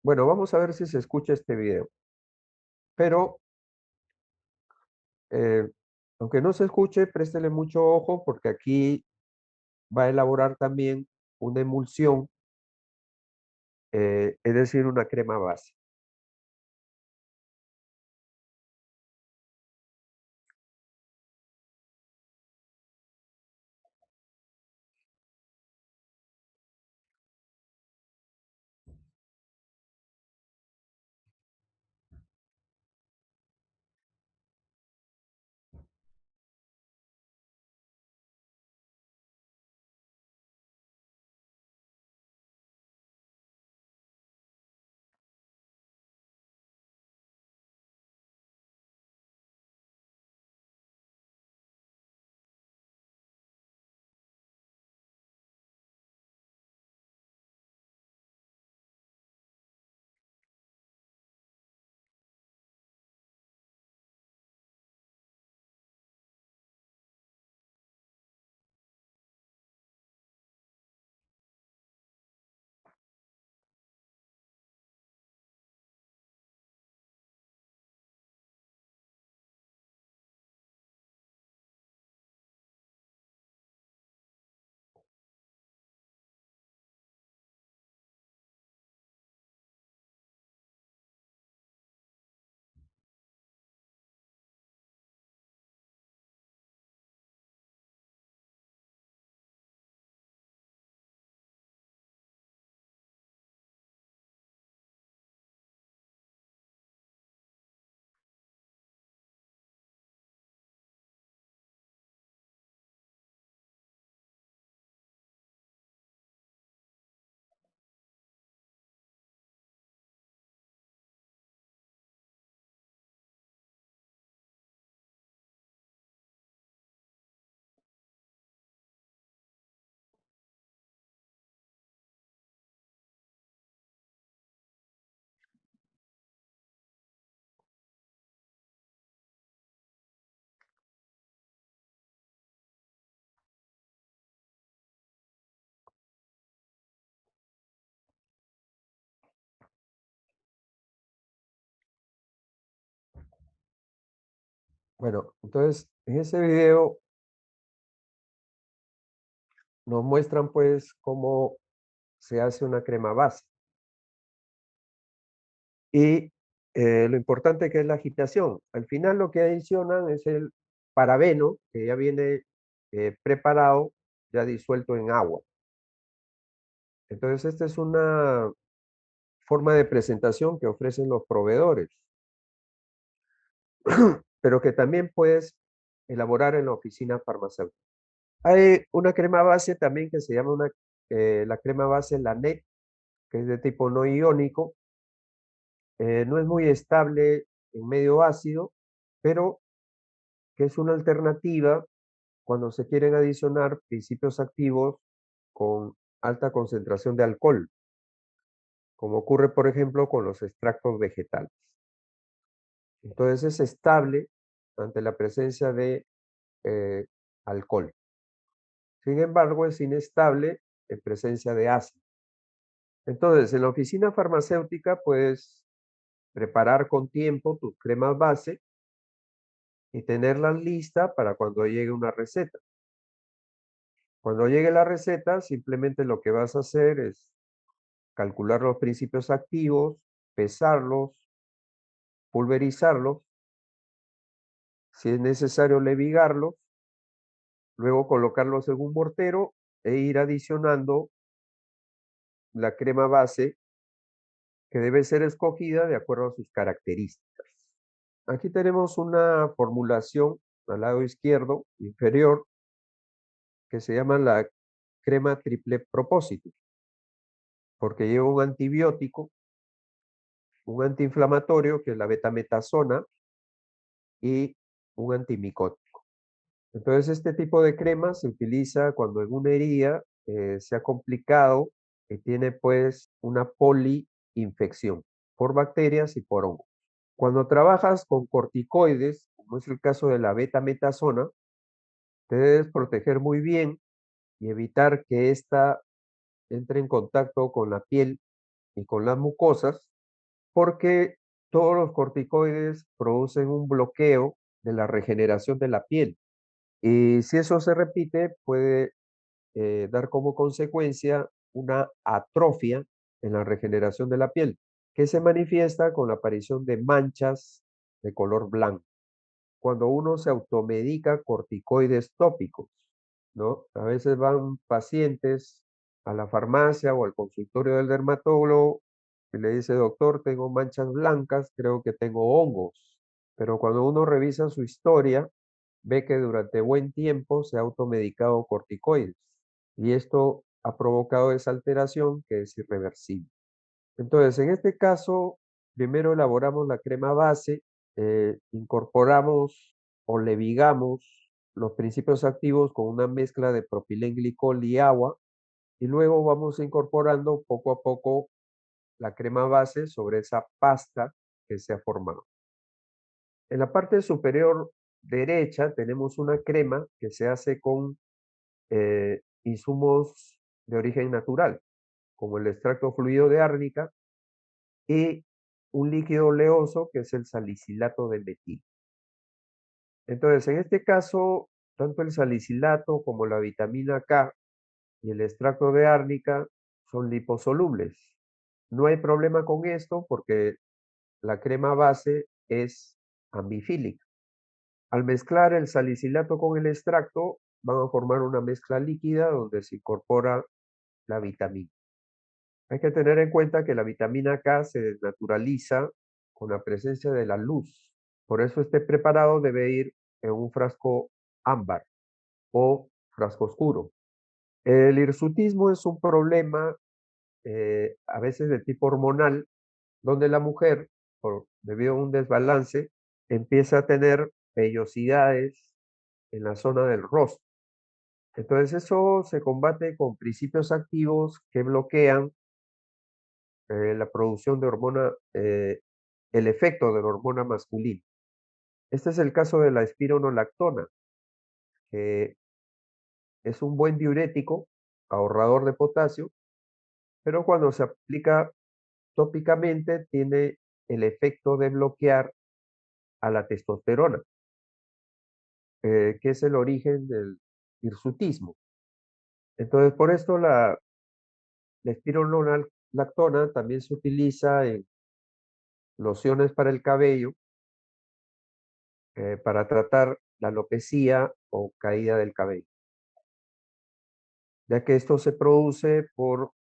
Bueno, vamos a ver si se escucha este video. Pero, eh, aunque no se escuche, préstele mucho ojo porque aquí va a elaborar también una emulsión, es decir, una crema base. Bueno, entonces, en ese video nos muestran pues cómo se hace una crema base. Y lo importante que es la agitación. Al final lo que adicionan es el parabeno, que ya viene preparado, ya disuelto en agua. Entonces, esta es una forma de presentación que ofrecen los proveedores, pero que también puedes elaborar en la oficina farmacéutica. Hay una crema base también que se llama la crema base Lanet, que es de tipo no iónico. No es muy estable en medio ácido, pero que es una alternativa cuando se quieren adicionar principios activos con alta concentración de alcohol, como ocurre, por ejemplo, con los extractos vegetales. Entonces es estable ante la presencia de eh, alcohol. Sin embargo, es inestable en presencia de ácido. Entonces, en la oficina farmacéutica puedes preparar con tiempo tus cremas base y tenerlas listas para cuando llegue una receta. Cuando llegue la receta, simplemente lo que vas a hacer es calcular los principios activos, pesarlos, pulverizarlos, si es necesario levigarlos, luego colocarlos en un mortero e ir adicionando la crema base que debe ser escogida de acuerdo a sus características. Aquí tenemos una formulación al lado izquierdo, inferior, que se llama la crema triple propósito, porque lleva un antibiótico, un antiinflamatorio, que es la betametasona, y un antimicótico. Entonces, este tipo de crema se utiliza cuando en una herida se ha complicado y tiene pues una poliinfección por bacterias y por hongos. Cuando trabajas con corticoides, como es el caso de la betametasona, te debes proteger muy bien y evitar que ésta entre en contacto con la piel y con las mucosas, porque todos los corticoides producen un bloqueo de la regeneración de la piel. Y si eso se repite, puede dar como consecuencia una atrofia en la regeneración de la piel, que se manifiesta con la aparición de manchas de color blanco. Cuando uno se automedica corticoides tópicos, ¿no? A veces van pacientes a la farmacia o al consultorio del dermatólogo y le dice, doctor, tengo manchas blancas, creo que tengo hongos. Pero cuando uno revisa su historia, ve que durante buen tiempo se ha automedicado corticoides y esto ha provocado esa alteración que es irreversible. Entonces, en este caso, primero elaboramos la crema base, incorporamos o levigamos los principios activos con una mezcla de propilenglicol y agua y luego vamos incorporando poco a poco la crema base sobre esa pasta que se ha formado. En la parte superior derecha tenemos una crema que se hace con insumos de origen natural, como el extracto fluido de árnica y un líquido oleoso que es el salicilato de metil. Entonces, en este caso, tanto el salicilato como la vitamina K y el extracto de árnica son liposolubles. No hay problema con esto porque la crema base es ambifílica. Al mezclar el salicilato con el extracto, van a formar una mezcla líquida donde se incorpora la vitamina. Hay que tener en cuenta que la vitamina K se desnaturaliza con la presencia de la luz. Por eso este preparado debe ir en un frasco ámbar o frasco oscuro. El hirsutismo es un problema a veces de tipo hormonal, donde la mujer, debido a un desbalance, empieza a tener vellosidades en la zona del rostro. Entonces eso se combate con principios activos que bloquean la producción de hormona, el efecto de la hormona masculina. Este es el caso de la espironolactona, que es un buen diurético, ahorrador de potasio, pero cuando se aplica tópicamente tiene el efecto de bloquear a la testosterona, que es el origen del hirsutismo. Entonces, por esto la espironolactona también se utiliza en lociones para el cabello, para tratar la alopecia o caída del cabello, ya que esto se produce por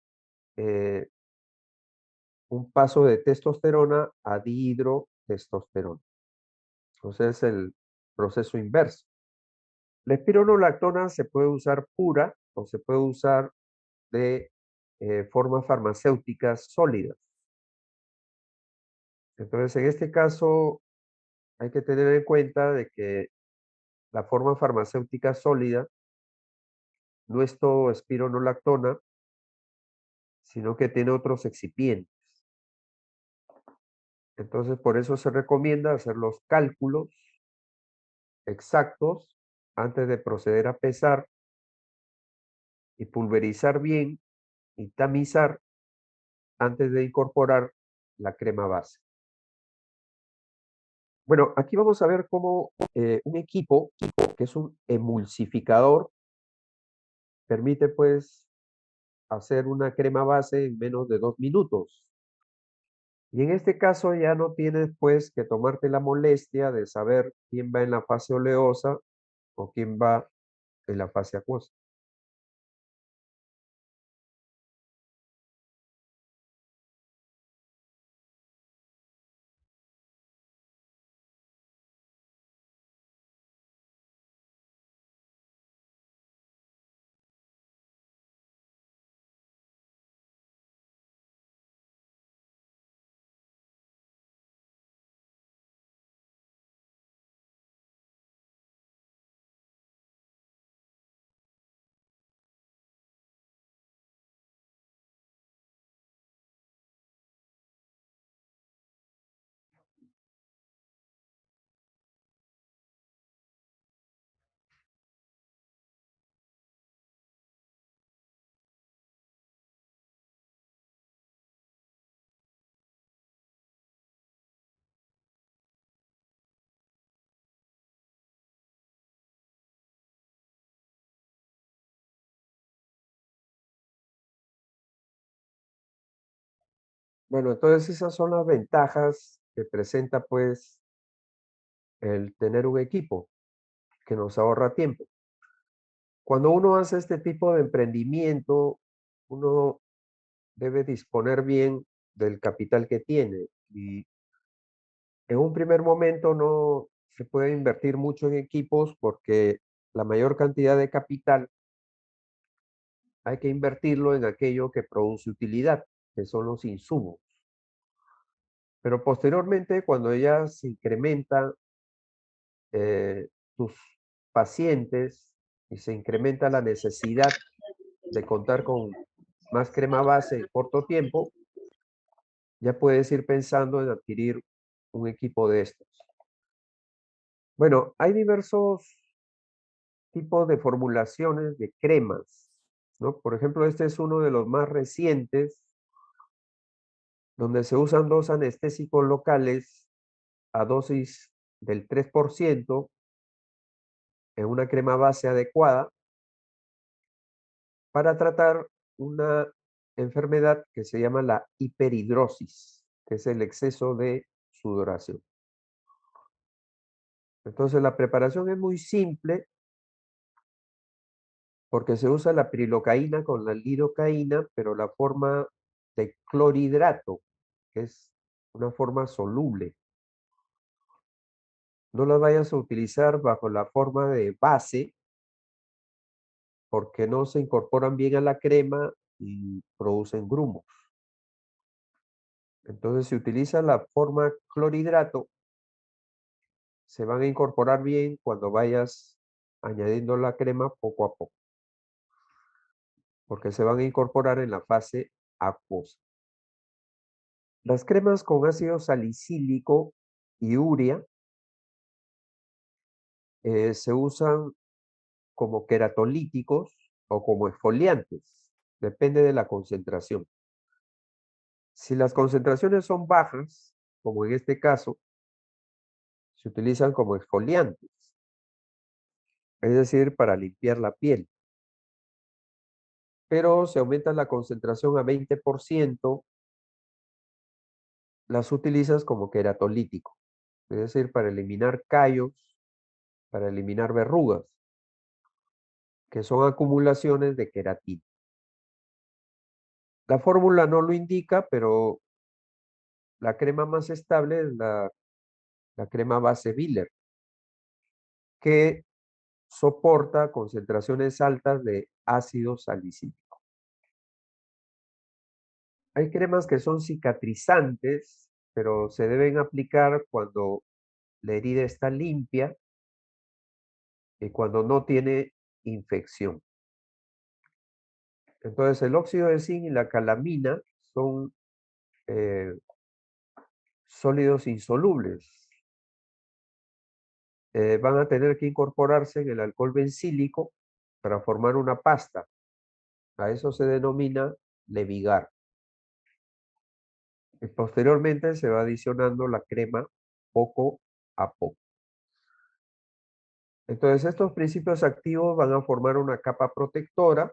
un paso de testosterona a dihidrotestosterona. Entonces es el proceso inverso. La espironolactona se puede usar pura o se puede usar de formas farmacéuticas sólidas. Entonces, en este caso, hay que tener en cuenta de que la forma farmacéutica sólida no es todo espironolactona, sino que tiene otros excipientes. Entonces, por eso se recomienda hacer los cálculos exactos antes de proceder a pesar y pulverizar bien y tamizar antes de incorporar la crema base. Bueno, aquí vamos a ver cómo un equipo, que es un emulsificador, permite pues hacer una crema base en menos de 2 minutos. Y en este caso ya no tienes pues que tomarte la molestia de saber quién va en la fase oleosa o quién va en la fase acuosa. Bueno, entonces esas son las ventajas que presenta pues el tener un equipo que nos ahorra tiempo. Cuando uno hace este tipo de emprendimiento, uno debe disponer bien del capital que tiene y en un primer momento no se puede invertir mucho en equipos porque la mayor cantidad de capital hay que invertirlo en aquello que produce utilidad, que son los insumos. Pero posteriormente, cuando ya se incrementan tus pacientes y se incrementa la necesidad de contar con más crema base en corto tiempo, ya puedes ir pensando en adquirir un equipo de estos. Bueno, hay diversos tipos de formulaciones de cremas, ¿no? Por ejemplo, este es uno de los más recientes, donde se usan dos anestésicos locales a dosis del 3% en una crema base adecuada para tratar una enfermedad que se llama la hiperhidrosis, que es el exceso de sudoración. Entonces la preparación es muy simple porque se usa la prilocaína con la lidocaína, pero la forma de clorhidrato, que es una forma soluble. No las vayas a utilizar bajo la forma de base porque no se incorporan bien a la crema y producen grumos. Entonces, si utiliza la forma clorhidrato, se van a incorporar bien cuando vayas añadiendo la crema poco a poco, porque se van a incorporar en la fase acuosa. Las cremas con ácido salicílico y urea se usan como queratolíticos o como exfoliantes, depende de la concentración. Si las concentraciones son bajas, como en este caso, se utilizan como exfoliantes, es decir, para limpiar la piel. Pero si aumenta la concentración a 20%, las utilizas como queratolítico, es decir, para eliminar callos, para eliminar verrugas, que son acumulaciones de queratina. La fórmula no lo indica, pero la crema más estable es la crema base Biller, que soporta concentraciones altas de ácido salicílico. Hay cremas que son cicatrizantes, pero se deben aplicar cuando la herida está limpia y cuando no tiene infección. Entonces, el óxido de zinc y la calamina son sólidos insolubles. Van a tener que incorporarse en el alcohol bencílico para formar una pasta. A eso se denomina Levigar. Y posteriormente se va adicionando la crema poco a poco. Entonces, estos principios activos van a formar una capa protectora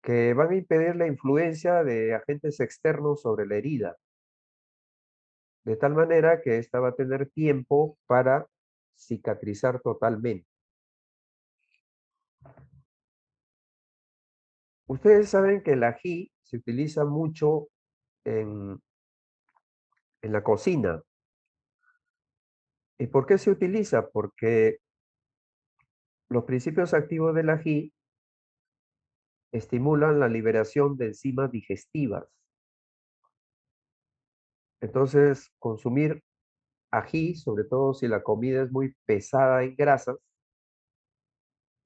que van a impedir la influencia de agentes externos sobre la herida, de tal manera que ésta va a tener tiempo para cicatrizar totalmente. Ustedes saben que el ají se utiliza mucho en la cocina. ¿Y por qué se utiliza? Porque los principios activos del ají estimulan la liberación de enzimas digestivas. Entonces, consumir ají, sobre todo si la comida es muy pesada en grasas,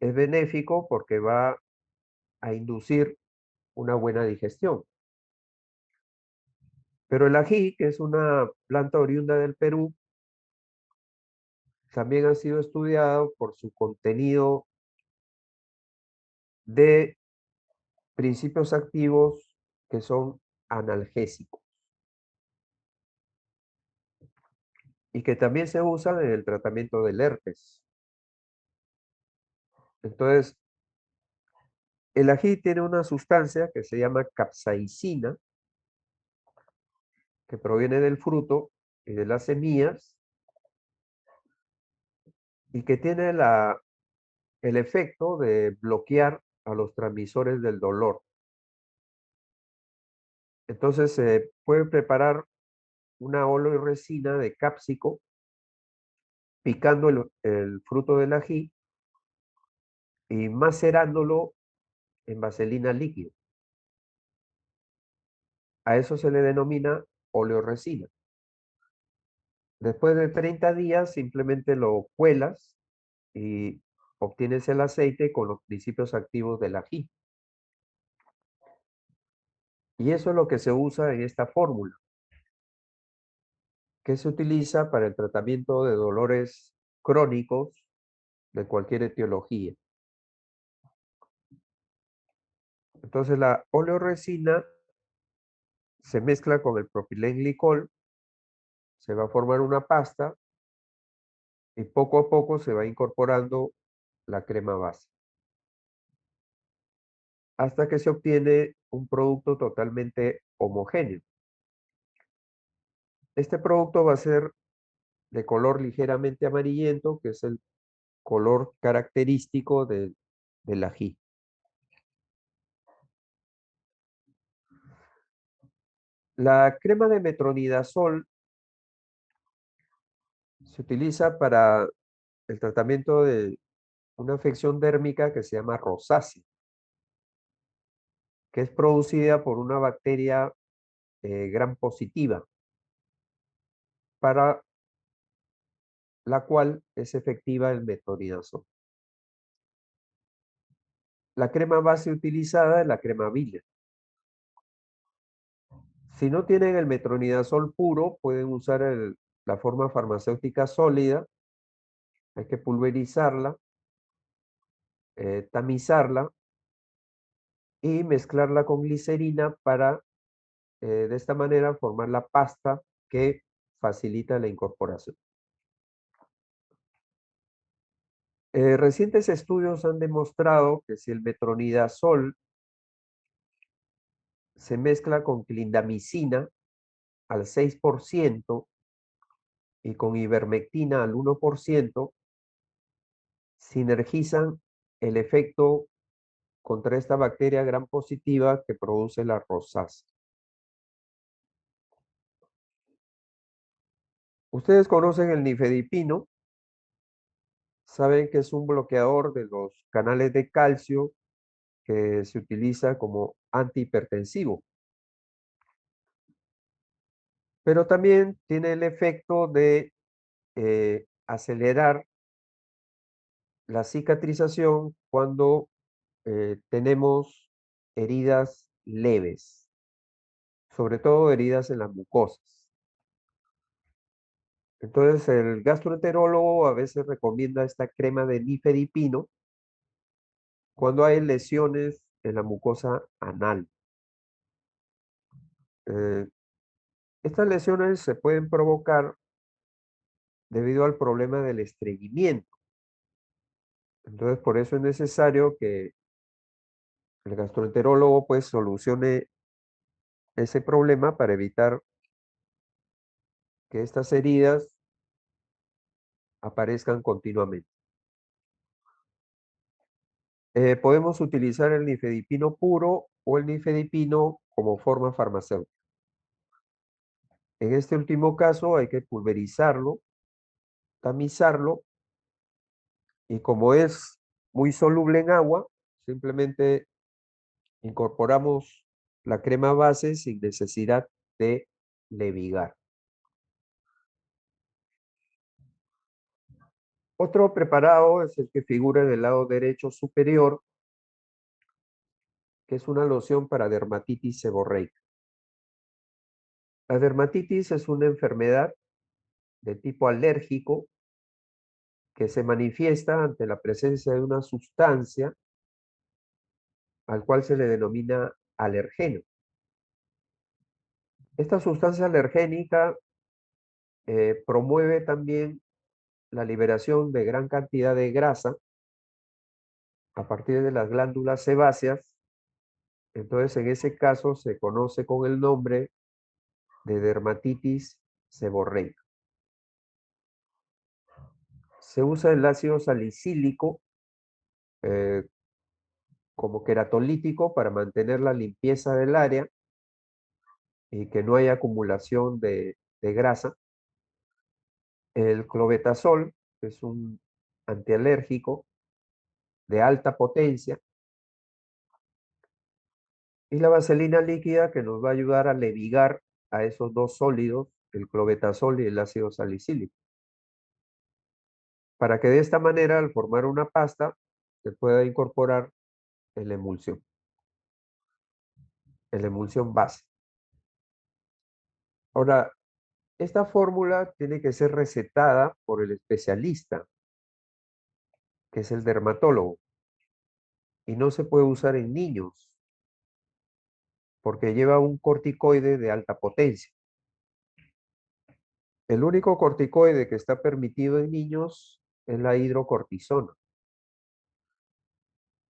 es benéfico porque va a inducir una buena digestión. Pero el ají, que es una planta oriunda del Perú, también ha sido estudiado por su contenido de principios activos que son analgésicos y que también se usan en el tratamiento del herpes. Entonces, el ají tiene una sustancia que se llama capsaicina, que proviene del fruto y de las semillas, y que tiene el efecto de bloquear a los transmisores del dolor. Entonces, se puede preparar una resina de cápsico, picando el fruto del ají y macerándolo en vaselina líquida. A eso se le denomina oleoresina. Después de 30 días, simplemente lo cuelas y obtienes el aceite con los principios activos del ají. Y eso es lo que se usa en esta fórmula, que se utiliza para el tratamiento de dolores crónicos de cualquier etiología. Entonces, la oleoresina se mezcla con el propilenglicol, se va a formar una pasta y poco a poco se va incorporando la crema base, hasta que se obtiene un producto totalmente homogéneo. Este producto va a ser de color ligeramente amarillento, que es el color característico del ají. La crema de metronidazol se utiliza para el tratamiento de una afección dérmica que se llama rosácea, que es producida por una bacteria gram positiva, para la cual es efectiva el metronidazol. La crema base utilizada es la crema Biller. Si no tienen el metronidazol puro, pueden usar la forma farmacéutica sólida. Hay que pulverizarla, tamizarla y mezclarla con glicerina para de esta manera formar la pasta que facilita la incorporación. Recientes estudios han demostrado que si el metronidazol se mezcla con clindamicina al 6% y con ivermectina al 1%, sinergizan el efecto contra esta bacteria gram positiva que produce la rosácea. Ustedes conocen el nifedipino, saben que es un bloqueador de los canales de calcio que se utiliza como antihipertensivo, pero también tiene el efecto de acelerar la cicatrización cuando tenemos heridas leves, sobre todo heridas en las mucosas. Entonces, el gastroenterólogo a veces recomienda esta crema de nifedipino cuando hay lesiones en la mucosa anal. Eh, Estas lesiones se pueden provocar debido al problema del estreñimiento. Entonces, por eso es necesario que el gastroenterólogo pues solucione ese problema para evitar que estas heridas aparezcan continuamente. Podemos utilizar el nifedipino puro o el nifedipino como forma farmacéutica. En este último caso hay que pulverizarlo, tamizarlo y como es muy soluble en agua, simplemente incorporamos la crema base sin necesidad de levigar. Otro preparado es el que figura en el lado derecho superior, que es una loción para dermatitis seborreica. La dermatitis es una enfermedad de tipo alérgico que se manifiesta ante la presencia de una sustancia al cual se le denomina alergeno. Esta sustancia alergénica promueve también la liberación de gran cantidad de grasa a partir de las glándulas sebáceas. Entonces, en ese caso se conoce con el nombre de dermatitis seborreica. Se usa el ácido salicílico eh, como queratolítico para mantener la limpieza del área y que no haya acumulación de grasa. El clobetasol es un antialérgico de alta potencia y la vaselina líquida que nos va a ayudar a levigar a esos dos sólidos, el clobetasol y el ácido salicílico, para que de esta manera, al formar una pasta, se pueda incorporar en la emulsión base. Ahora, esta fórmula tiene que ser recetada por el especialista, que es el dermatólogo, y no se puede usar en niños porque lleva un corticoide de alta potencia. El único corticoide que está permitido en niños es la hidrocortisona,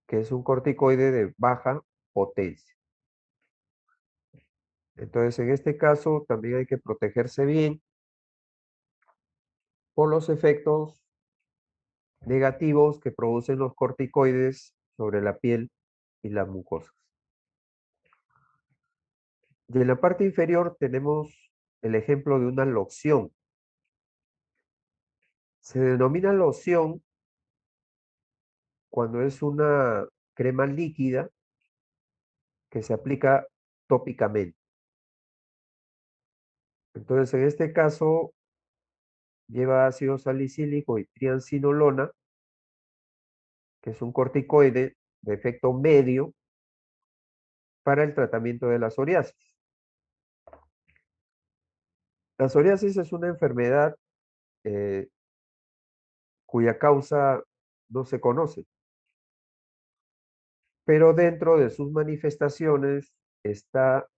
que es un corticoide de baja potencia. Entonces, en este caso, también hay que protegerse bien por los efectos negativos que producen los corticoides sobre la piel y las mucosas. Y en la parte inferior tenemos el ejemplo de una loción. Se denomina loción cuando es una crema líquida que se aplica tópicamente. Entonces, en este caso, lleva ácido salicílico y triancinolona, que es un corticoide de efecto medio para el tratamiento de la psoriasis. La psoriasis es una enfermedad eh, cuya causa no se conoce, pero dentro de sus manifestaciones está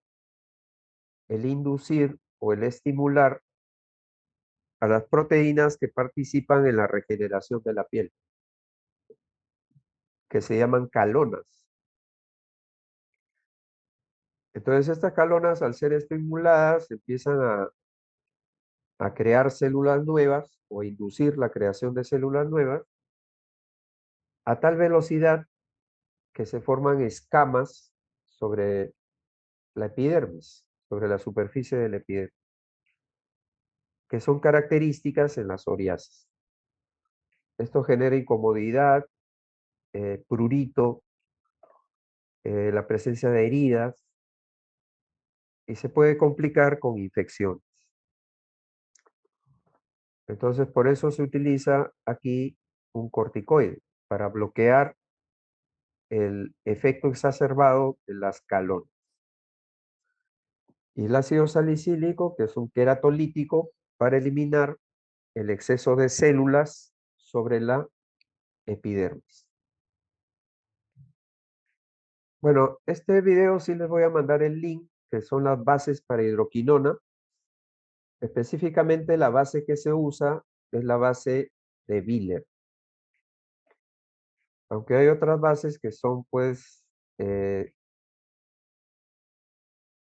el inducir o el estimular a las proteínas que participan en la regeneración de la piel, que se llaman calonas. Entonces, estas calonas, al ser estimuladas, empiezan a crear células nuevas o inducir la creación de células nuevas a tal velocidad que se forman escamas sobre la epidermis, sobre la superficie de la epidermis. que son características en la psoriasis. Esto genera incomodidad, prurito, la presencia de heridas y se puede complicar con infecciones. Entonces, por eso se utiliza aquí un corticoide para bloquear el efecto exacerbado de las calones. Y el ácido salicílico, que es un queratolítico para eliminar el exceso de células sobre la epidermis. Bueno, este video sí les voy a mandar el link, que son las bases para hidroquinona. Específicamente la base que se usa es la base de Biller. Aunque hay otras bases que son pues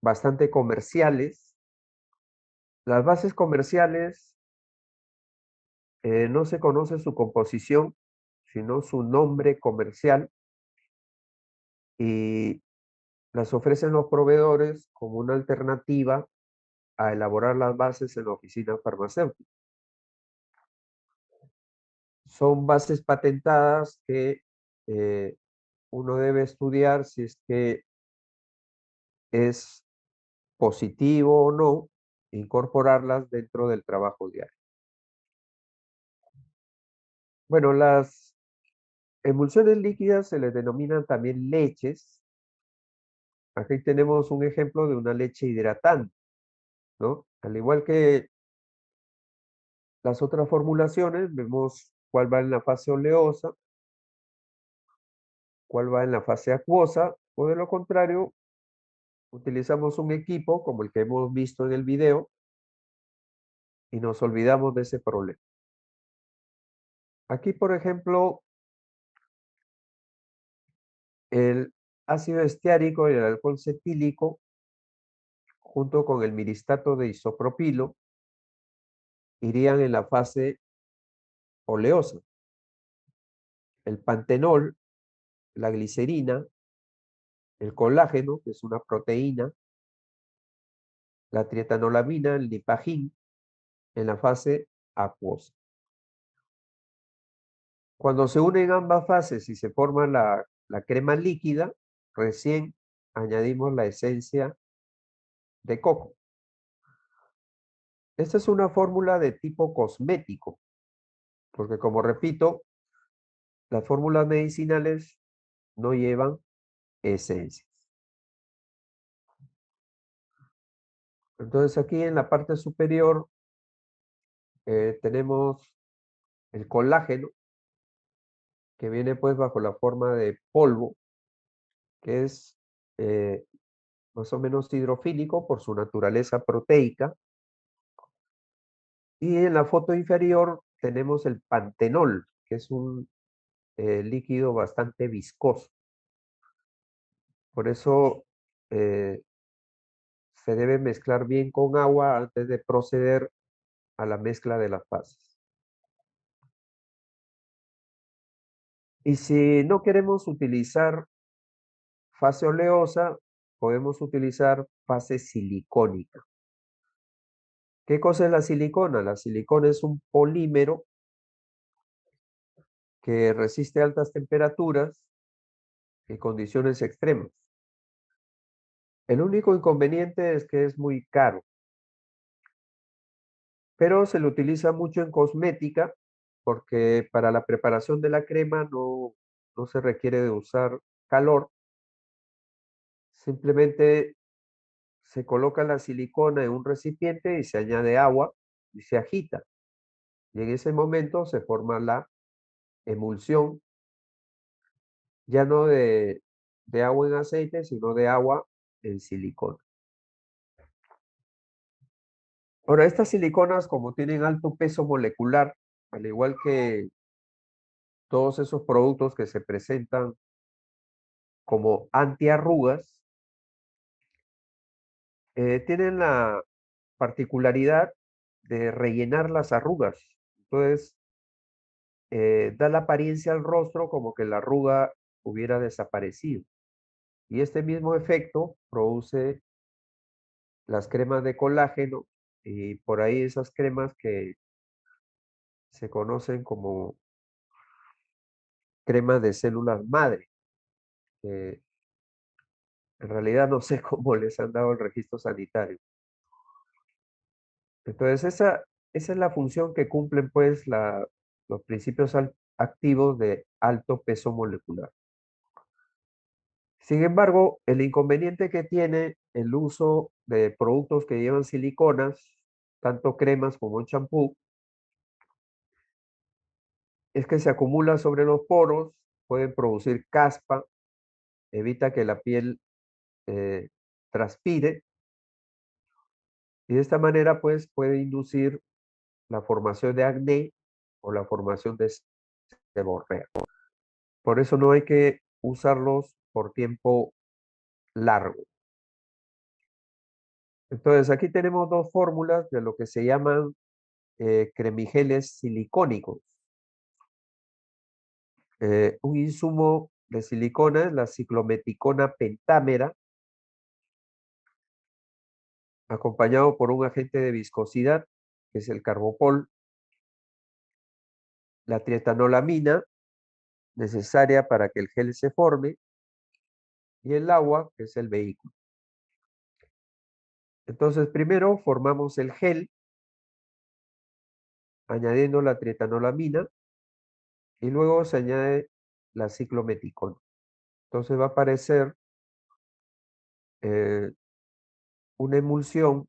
bastante comerciales. Las bases comerciales no se conoce su composición, sino su nombre comercial y las ofrecen los proveedores como una alternativa a elaborar las bases en la oficina farmacéutica. Son bases patentadas que uno debe estudiar si es que es positivo o no incorporarlas dentro del trabajo diario. Bueno, las emulsiones líquidas se les denominan también leches. Aquí tenemos un ejemplo de una leche hidratante, ¿no? Al igual que las otras formulaciones, vemos cuál va en la fase oleosa, cuál va en la fase acuosa, o de lo contrario, utilizamos un equipo como el que hemos visto en el video y nos olvidamos de ese problema. Aquí, por ejemplo, el ácido esteárico y el alcohol cetílico, junto con el miristato de isopropilo, irían en la fase oleosa. El pantenol, la glicerina, el colágeno, que es una proteína, la trietanolamina, el lipagín, en la fase acuosa. Cuando se unen ambas fases y se forma la crema líquida, recién añadimos la esencia de coco. Esta es una fórmula de tipo cosmético, porque como repito, las fórmulas medicinales no llevan esencias. Entonces aquí en la parte superior tenemos el colágeno, que viene pues bajo la forma de polvo, que es más o menos hidrofílico por su naturaleza proteica. Y en la foto inferior tenemos el pantenol, que es un líquido bastante viscoso. Por eso se debe mezclar bien con agua antes de proceder a la mezcla de las fases. Y si no queremos utilizar fase oleosa, podemos utilizar fase silicónica. ¿Qué cosa es la silicona? La silicona es un polímero que resiste altas temperaturas y condiciones extremas. El único inconveniente es que es muy caro, pero se lo utiliza mucho en cosmética porque para la preparación de la crema no se requiere de usar calor. Simplemente se coloca la silicona en un recipiente y se añade agua y se agita. Y en ese momento se forma la emulsión, ya no de agua en aceite, sino de agua en silicona. Ahora, estas siliconas, como tienen alto peso molecular, al igual que todos esos productos que se presentan como antiarrugas, tienen la particularidad de rellenar las arrugas. Entonces, da la apariencia al rostro como que la arruga hubiera desaparecido. Y este mismo efecto produce las cremas de colágeno y por ahí esas cremas que se conocen como cremas de células madre, que en realidad no sé cómo les han dado el registro sanitario. Entonces, esa es la función que cumplen pues los principios activos de alto peso molecular. Sin embargo, el inconveniente que tiene el uso de productos que llevan siliconas, tanto cremas como champú, es que se acumula sobre los poros, pueden producir caspa, evita que la piel eh, transpire y de esta manera pues puede inducir la formación de acné o la formación de seborrea. Por eso no hay que usarlos por tiempo largo. Entonces aquí tenemos dos fórmulas de lo que se llaman cremigeles silicónicos. Un insumo de silicona es la ciclometicona pentámera, acompañado por un agente de viscosidad, que es el carbopol, la trietanolamina, necesaria para que el gel se forme, y el agua, que es el vehículo. Entonces, primero formamos el gel, añadiendo la trietanolamina, y luego se añade la ciclometicona. Entonces va a aparecer una emulsión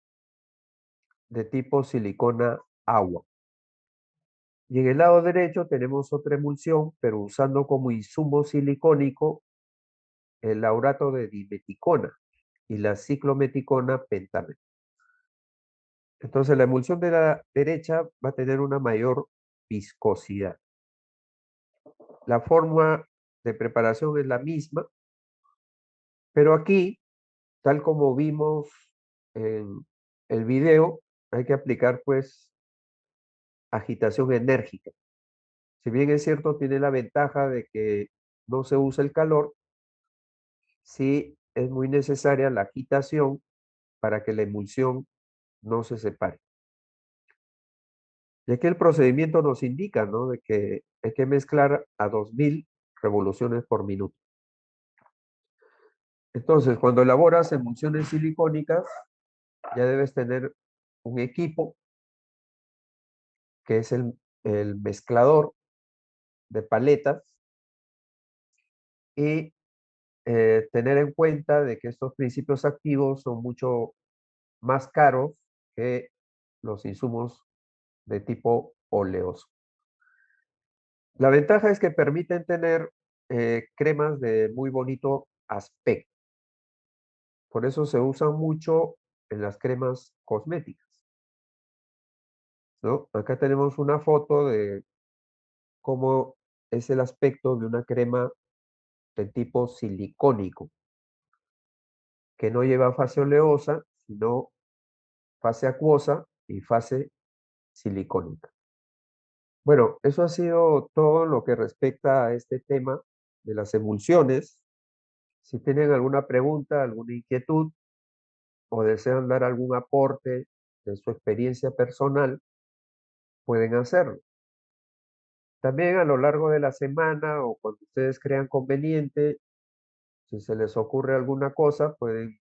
de tipo silicona-agua. Y en el lado derecho tenemos otra emulsión, pero usando como insumo silicónico el laurato de dimeticona y la ciclometicona pentámera. Entonces la emulsión de la derecha va a tener una mayor viscosidad. La forma de preparación es la misma, pero aquí, tal como vimos en el video, hay que aplicar pues agitación enérgica. Si bien es cierto, tiene la ventaja de que no se usa el calor, sí es muy necesaria la agitación para que la emulsión no se separe. Y aquí el procedimiento nos indica, ¿no?, de que hay que mezclar a 2000 revoluciones por minuto. Entonces, cuando elaboras emulsiones silicónicas, ya debes tener un equipo que es el mezclador de paletas y tener en cuenta de que estos principios activos son mucho más caros que los insumos de tipo oleoso. La ventaja es que permiten tener cremas de muy bonito aspecto. Por eso se usan mucho en las cremas cosméticas, ¿no? Acá tenemos una foto de cómo es el aspecto de una crema de tipo silicónico, que no lleva fase oleosa, sino fase acuosa y fase silicónica. Bueno, eso ha sido todo lo que respecta a este tema de las emulsiones. Si tienen alguna pregunta, alguna inquietud o desean dar algún aporte de su experiencia personal, pueden hacerlo. También a lo largo de la semana o cuando ustedes crean conveniente, si se les ocurre alguna cosa, pueden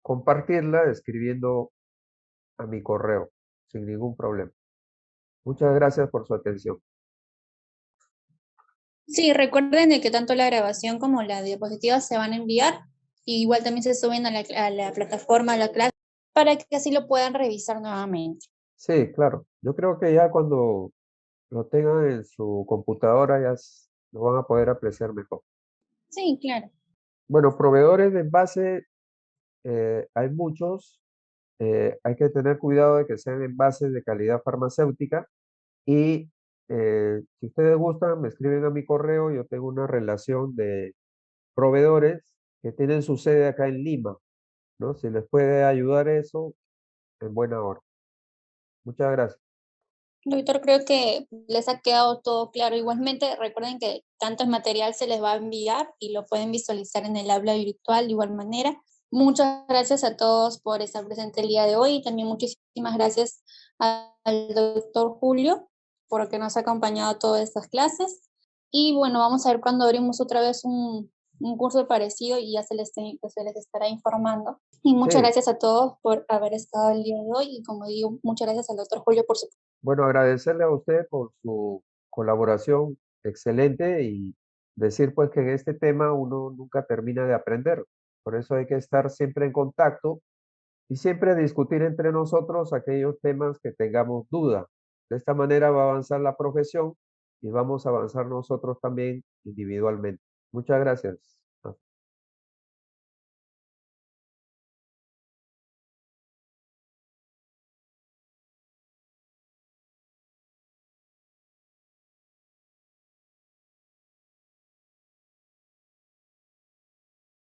compartirla escribiendo a mi correo sin ningún problema. Muchas gracias por su atención. Sí, recuerden de que tanto la grabación como la diapositiva se van a enviar. Y igual también se suben a la plataforma, a la clase, para que así lo puedan revisar nuevamente. Sí, claro. Yo creo que ya cuando lo tengan en su computadora ya lo van a poder apreciar mejor. Sí, claro. Bueno, proveedores de envase hay muchos. Hay que tener cuidado de que sean envases de calidad farmacéutica y si ustedes gustan, me escriben a mi correo. Yo tengo una relación de proveedores que tienen su sede acá en Lima, ¿no? Si les puede ayudar eso, en buena hora. Muchas gracias. Doctor, creo que les ha quedado todo claro. Igualmente, recuerden que tanto el material se les va a enviar y lo pueden visualizar en el aula virtual de igual manera. Muchas gracias a todos por estar presente el día de hoy y también muchísimas gracias al doctor Julio porque nos ha acompañado a todas estas clases. Y bueno, vamos a ver cuando abrimos otra vez un curso parecido y ya se les estará informando. Y muchas Sí, gracias a todos por haber estado el día de hoy y como digo, muchas gracias al doctor Julio por su... bueno, agradecerle a usted por su colaboración excelente y decir pues que en este tema uno nunca termina de aprender. Por eso hay que estar siempre en contacto y siempre discutir entre nosotros aquellos temas que tengamos duda. De esta manera va a avanzar la profesión y vamos a avanzar nosotros también individualmente. Muchas gracias.